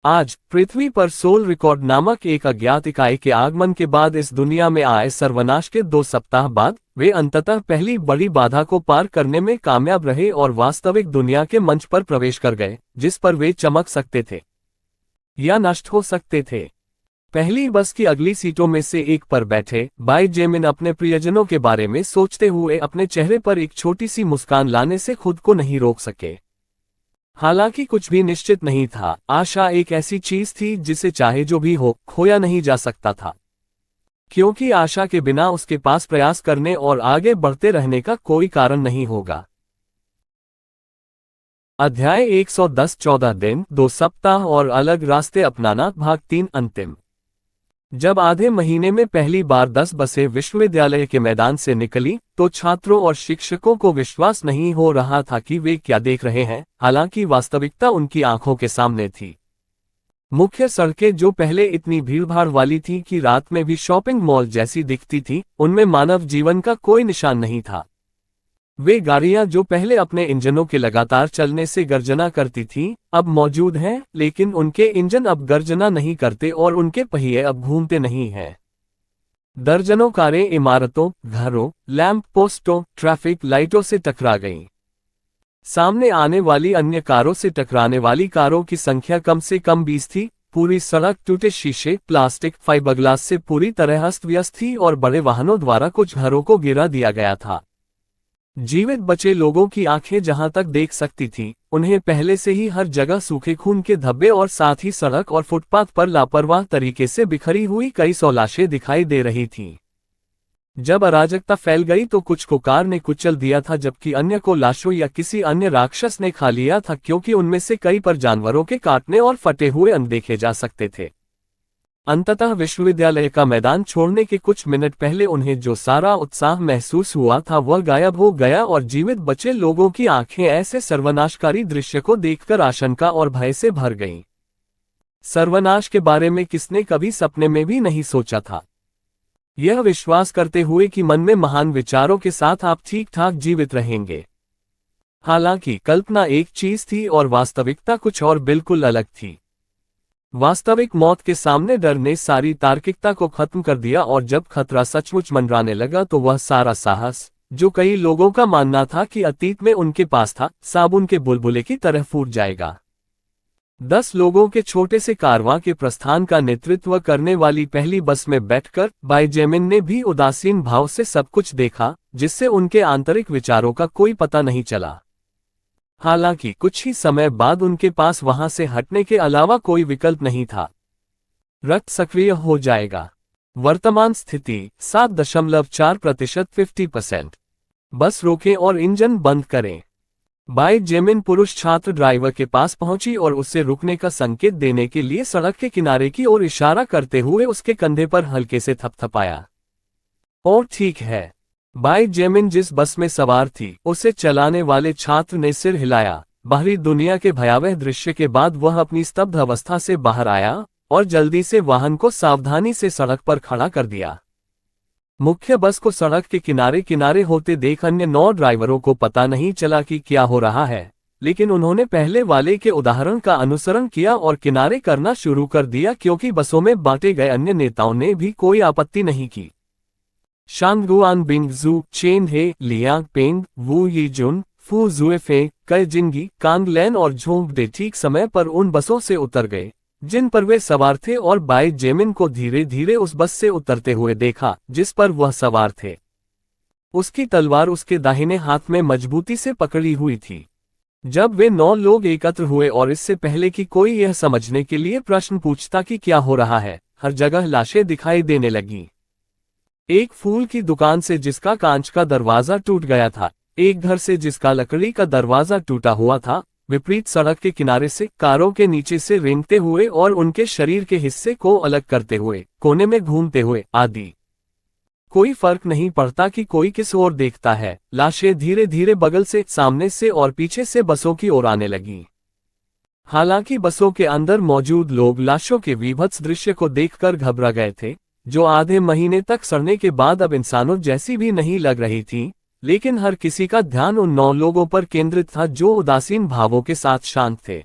आज पृथ्वी पर सोल रिकॉर्ड नामक एक अज्ञात इकाई के आगमन के बाद इस दुनिया में आए सर्वनाश के 2 सप्ताह बाद वे अंततः पहली बड़ी बाधा को पार करने में कामयाब रहे और वास्तविक दुनिया के मंच पर प्रवेश कर गए, जिस पर वे चमक सकते थे या नष्ट हो सकते थे। पहली बस की अगली सीटों में से एक पर बैठे बाईजेमिन अपने प्रियजनों के बारे में सोचते हुए अपने चेहरे पर एक छोटी सी मुस्कान लाने से खुद को नहीं रोक सके। हालांकि कुछ भी निश्चित नहीं था, आशा एक ऐसी चीज थी जिसे चाहे जो भी हो खोया नहीं जा सकता था, क्योंकि आशा के बिना उसके पास प्रयास करने और आगे बढ़ते रहने का कोई कारण नहीं होगा। अध्याय 110 14 दिन 2 सप्ताह और अलग रास्ते अपनाना भाग 3 अंतिम। जब आधे महीने में पहली बार 10 बसें विश्वविद्यालय के मैदान से निकली तो छात्रों और शिक्षकों को विश्वास नहीं हो रहा था कि वे क्या देख रहे हैं, हालांकि वास्तविकता उनकी आंखों के सामने थी। मुख्य सड़कें जो पहले इतनी भीड़भाड़ वाली थी कि रात में भी शॉपिंग मॉल जैसी दिखती थी, उनमें मानव जीवन का कोई निशान नहीं था। वे गाड़ियां जो पहले अपने इंजनों के लगातार चलने से गर्जना करती थीं, अब मौजूद हैं, लेकिन उनके इंजन अब गर्जना नहीं करते और उनके पहिए अब घूमते नहीं हैं। दर्जनों कारें इमारतों, घरों, लैंप पोस्टों, ट्रैफिक लाइटों से टकरा गईं। सामने आने वाली अन्य कारों से टकराने वाली कारों की संख्या कम से कम 20 थी। पूरी सड़क टूटे शीशे, प्लास्टिक, फाइबरग्लास से पूरी तरह अस्त व्यस्त थी और बड़े वाहनों द्वारा कुछ घरों को गिरा दिया गया था। जीवित बचे लोगों की आंखें जहां तक देख सकती थीं, उन्हें पहले से ही हर जगह सूखे खून के धब्बे और साथ ही सड़क और फुटपाथ पर लापरवाह तरीके से बिखरी हुई कई सौ लाशें दिखाई दे रही थीं। जब अराजकता फैल गई तो कुछ को कार ने कुचल दिया था, जबकि अन्य को लाशों या किसी अन्य राक्षस ने खा लिया था, क्योंकि उनमें से कई पर जानवरों के काटने और फटे हुए अंग देखे जा सकते थे। अंततः विश्वविद्यालय का मैदान छोड़ने के कुछ मिनट पहले उन्हें जो सारा उत्साह महसूस हुआ था वह गायब हो गया और जीवित बचे लोगों की आंखें ऐसे सर्वनाशकारी दृश्य को देखकर आशंका और भय से भर गईं। सर्वनाश के बारे में किसने कभी सपने में भी नहीं सोचा था, यह विश्वास करते हुए कि मन में महान विचारों के साथ आप ठीक ठाक जीवित रहेंगे। हालांकि कल्पना एक चीज थी और वास्तविकता कुछ और बिल्कुल अलग थी। वास्तविक मौत के सामने डर ने सारी तार्किकता को खत्म कर दिया और जब खतरा सचमुच मंडराने लगा तो वह सारा साहस, जो कई लोगों का मानना था कि अतीत में उनके पास था, साबुन के बुलबुले की तरह फूट जाएगा। 10 लोगों के छोटे से कारवां के प्रस्थान का नेतृत्व करने वाली पहली बस में बैठकर बाईजेमिन ने भी उदासीन भाव से सब कुछ देखा, जिससे उनके आंतरिक विचारों का कोई पता नहीं चला। हालांकि कुछ ही समय बाद उनके पास वहां से हटने के अलावा कोई विकल्प नहीं था। रक्त सक्रिय हो जाएगा। वर्तमान स्थिति 7.4% 50%। बस रोकें और इंजन बंद करें। बाईजेमिन पुरुष छात्र ड्राइवर के पास पहुंची और उसे रुकने का संकेत देने के लिए सड़क के किनारे की ओर इशारा करते हुए उसके कंधे पर हल्के से थपथपाया। और ठीक है। बाईजेमिन जिस बस में सवार थी, उसे चलाने वाले छात्र ने सिर हिलाया। बाहरी दुनिया के भयावह दृश्य के बाद वह अपनी स्तब्ध अवस्था से बाहर आया और जल्दी से वाहन को सावधानी से सड़क पर खड़ा कर दिया। मुख्य बस को सड़क के किनारे किनारे होते देख अन्य 9 ड्राइवरों को पता नहीं चला कि क्या हो रहा है, लेकिन उन्होंने पहले वाले के उदाहरण का अनुसरण किया और किनारे करना शुरू कर दिया क्योंकि बसों में बांटे गए अन्य नेताओं ने भी कोई आपत्ति नहीं की। शांगुआन बिंग जू, चेन हे, लियांग पेंग, वू यीजुन, फू जुएफे, कई जिंगी, कांगलैन और झोंगडे ठीक समय पर उन बसों से उतर गए जिन पर वे सवार थे और बाई जेमिन को धीरे धीरे उस बस से उतरते हुए देखा जिस पर वह सवार थे। उसकी तलवार उसके दाहिने हाथ में मजबूती से पकड़ी हुई थी। जब वे 9 लोग एकत्र हुए और इससे पहले कि कोई यह समझने के लिए प्रश्न पूछता कि क्या हो रहा है, हर जगह लाशें दिखाई देने लगीं। एक फूल की दुकान से जिसका कांच का दरवाजा टूट गया था, एक घर से जिसका लकड़ी का दरवाजा टूटा हुआ था, विपरीत सड़क के किनारे से कारों के नीचे से रेंगते हुए और उनके शरीर के हिस्से को अलग करते हुए, कोने में घूमते हुए आदि। कोई फर्क नहीं पड़ता कि कोई किस ओर देखता है, लाशें धीरे धीरे बगल से, सामने से और पीछे से बसों की ओर आने लगीं। हालांकि बसों के अंदर मौजूद लोग लाशों के विभत्स दृश्य को देखकर घबरा गए थे, जो आधे महीने तक सड़ने के बाद अब इंसानों जैसी भी नहीं लग रही थी, लेकिन हर किसी का ध्यान उन 9 लोगों पर केंद्रित था जो उदासीन भावों के साथ शांत थे।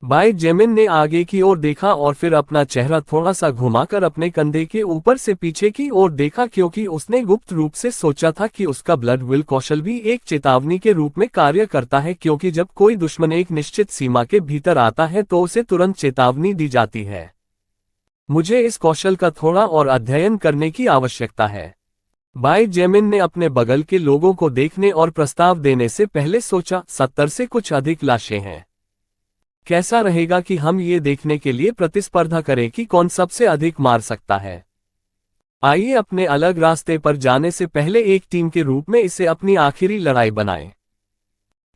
बाई जेमिन ने आगे की ओर देखा और फिर अपना चेहरा थोड़ा सा घुमाकर अपने कंधे के ऊपर से पीछे की ओर देखा क्योंकि उसने गुप्त रूप से सोचा था कि उसका ब्लड विल कौशल भी एक चेतावनी के रूप में कार्य करता है क्योंकि जब कोई दुश्मन एक निश्चित सीमा के भीतर आता है तो उसे तुरंत चेतावनी दी जाती है। मुझे इस कौशल का थोड़ा और अध्ययन करने की आवश्यकता है। बाई जेमिन ने अपने बगल के लोगों को देखने और प्रस्ताव देने से पहले सोचा, 70 से कुछ अधिक लाशें हैं। कैसा रहेगा कि हम ये देखने के लिए प्रतिस्पर्धा करें कि कौन सबसे अधिक मार सकता है। आइए अपने अलग रास्ते पर जाने से पहले एक टीम के रूप में इसे अपनी आखिरी लड़ाई बनाएं।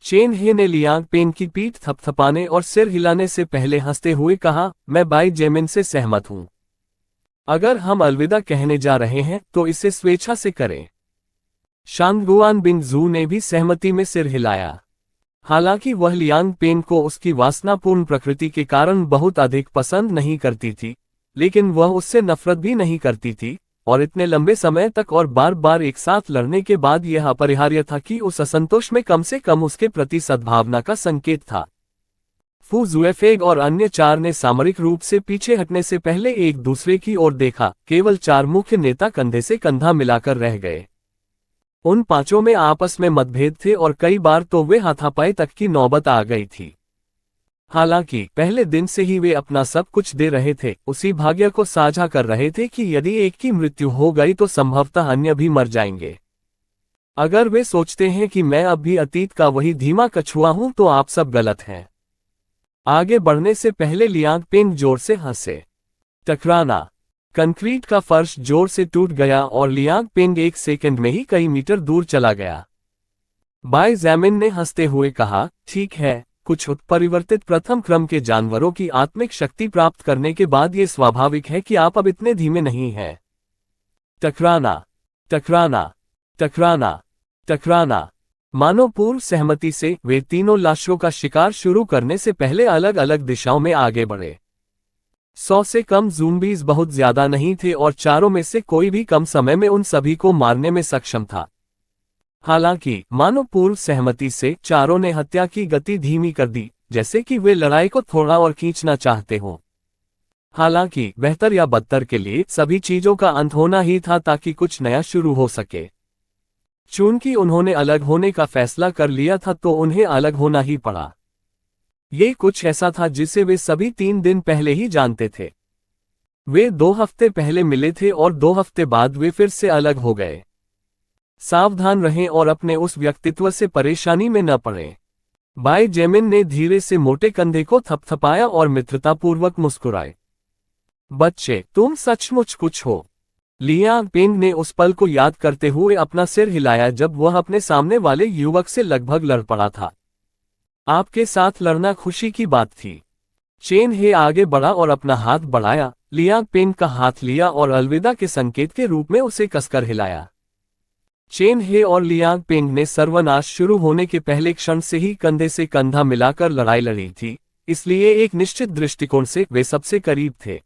चेन हे ने लियांग पेन की पीठ थपथपाने और सिर हिलाने से पहले हंसते हुए कहा, मैं बाई जेमिन से सहमत हूं। अगर हम अलविदा कहने जा रहे हैं तो इसे स्वेच्छा से करें। शांगुआन बिंग जू ने भी सहमति में सिर हिलाया। हालांकि वह लियांग पेन को उसकी वासनापूर्ण प्रकृति के कारण बहुत अधिक पसंद नहीं करती थी, लेकिन वह उससे नफरत भी नहीं करती थी, और इतने लंबे समय तक और बार बार एक साथ लड़ने के बाद यह अपरिहार्य था कि उस असंतोष में कम से कम उसके प्रति सद्भावना का संकेत था। फू जुएफेग और अन्य 4 ने सामरिक रूप से पीछे हटने से पहले एक दूसरे की ओर देखा। केवल 4 मुख्य नेता कंधे से कंधा मिलाकर रह गए। उन 5 में आपस में मतभेद थे और कई बार तो वे हाथापाई तक की नौबत आ गई थी। हालांकि पहले दिन से ही वे अपना सब कुछ दे रहे थे, उसी भाग्य को साझा कर रहे थे कि यदि एक की मृत्यु हो गई तो संभवतः अन्य भी मर जाएंगे। अगर वे सोचते हैं कि मैं अब भी अतीत का वही धीमा कछुआ हूं तो आप सब गलत हैं। आगे बढ़ने से पहले लियांग पेन जोर से हंसे। टकराना। कंक्रीट का फर्श जोर से टूट गया और लियांग पेंग 1 सेकंड में ही कई मीटर दूर चला गया। बाई जेमिन ने हंसते हुए कहा, ठीक है, कुछ उत्परिवर्तित प्रथम क्रम के जानवरों की आत्मिक शक्ति प्राप्त करने के बाद ये स्वाभाविक है कि आप अब इतने धीमे नहीं हैं। टकराना, टकराना, टकराना, टकराना। मानो पूर्व सहमति से वे तीनों लाशों का शिकार शुरू करने से पहले अलग अलग दिशाओं में आगे बढ़े। 100 से कम ज़ूम्बीज़ बहुत ज्यादा नहीं थे और चारों में से कोई भी कम समय में उन सभी को मारने में सक्षम था। हालांकि मानो पूर्व सहमति से चारों ने हत्या की गति धीमी कर दी, जैसे कि वे लड़ाई को थोड़ा और खींचना चाहते हों। हालांकि बेहतर या बदतर के लिए सभी चीजों का अंत होना ही था ताकि कुछ नया शुरू हो सके। चूंकि उन्होंने अलग होने का फैसला कर लिया था तो उन्हें अलग होना ही पड़ा। ये कुछ ऐसा था जिसे वे सभी 3 दिन पहले ही जानते थे। वे 2 हफ्ते पहले मिले थे और 2 हफ्ते बाद वे फिर से अलग हो गए। सावधान रहें और अपने उस व्यक्तित्व से परेशानी में न पड़ें। बाई जेमिन ने धीरे से मोटे कंधे को थपथपाया और मित्रतापूर्वक मुस्कुराए। बच्चे, तुम सचमुच कुछ हो। लियांग पेंग ने उस पल को याद करते हुए अपना सिर हिलाया जब वह अपने सामने वाले युवक से लगभग लड़ पड़ा था। आपके साथ लड़ना खुशी की बात थी। चेन हे आगे बढ़ा और अपना हाथ बढ़ाया, लियांग पेंग का हाथ लिया और अलविदा के संकेत के रूप में उसे कसकर हिलाया। चेन हे और लियांग पेंग ने सर्वनाश शुरू होने के पहले क्षण से ही कंधे से कंधा मिलाकर लड़ाई लड़ी थी, इसलिए एक निश्चित दृष्टिकोण से वे सबसे करीब थे।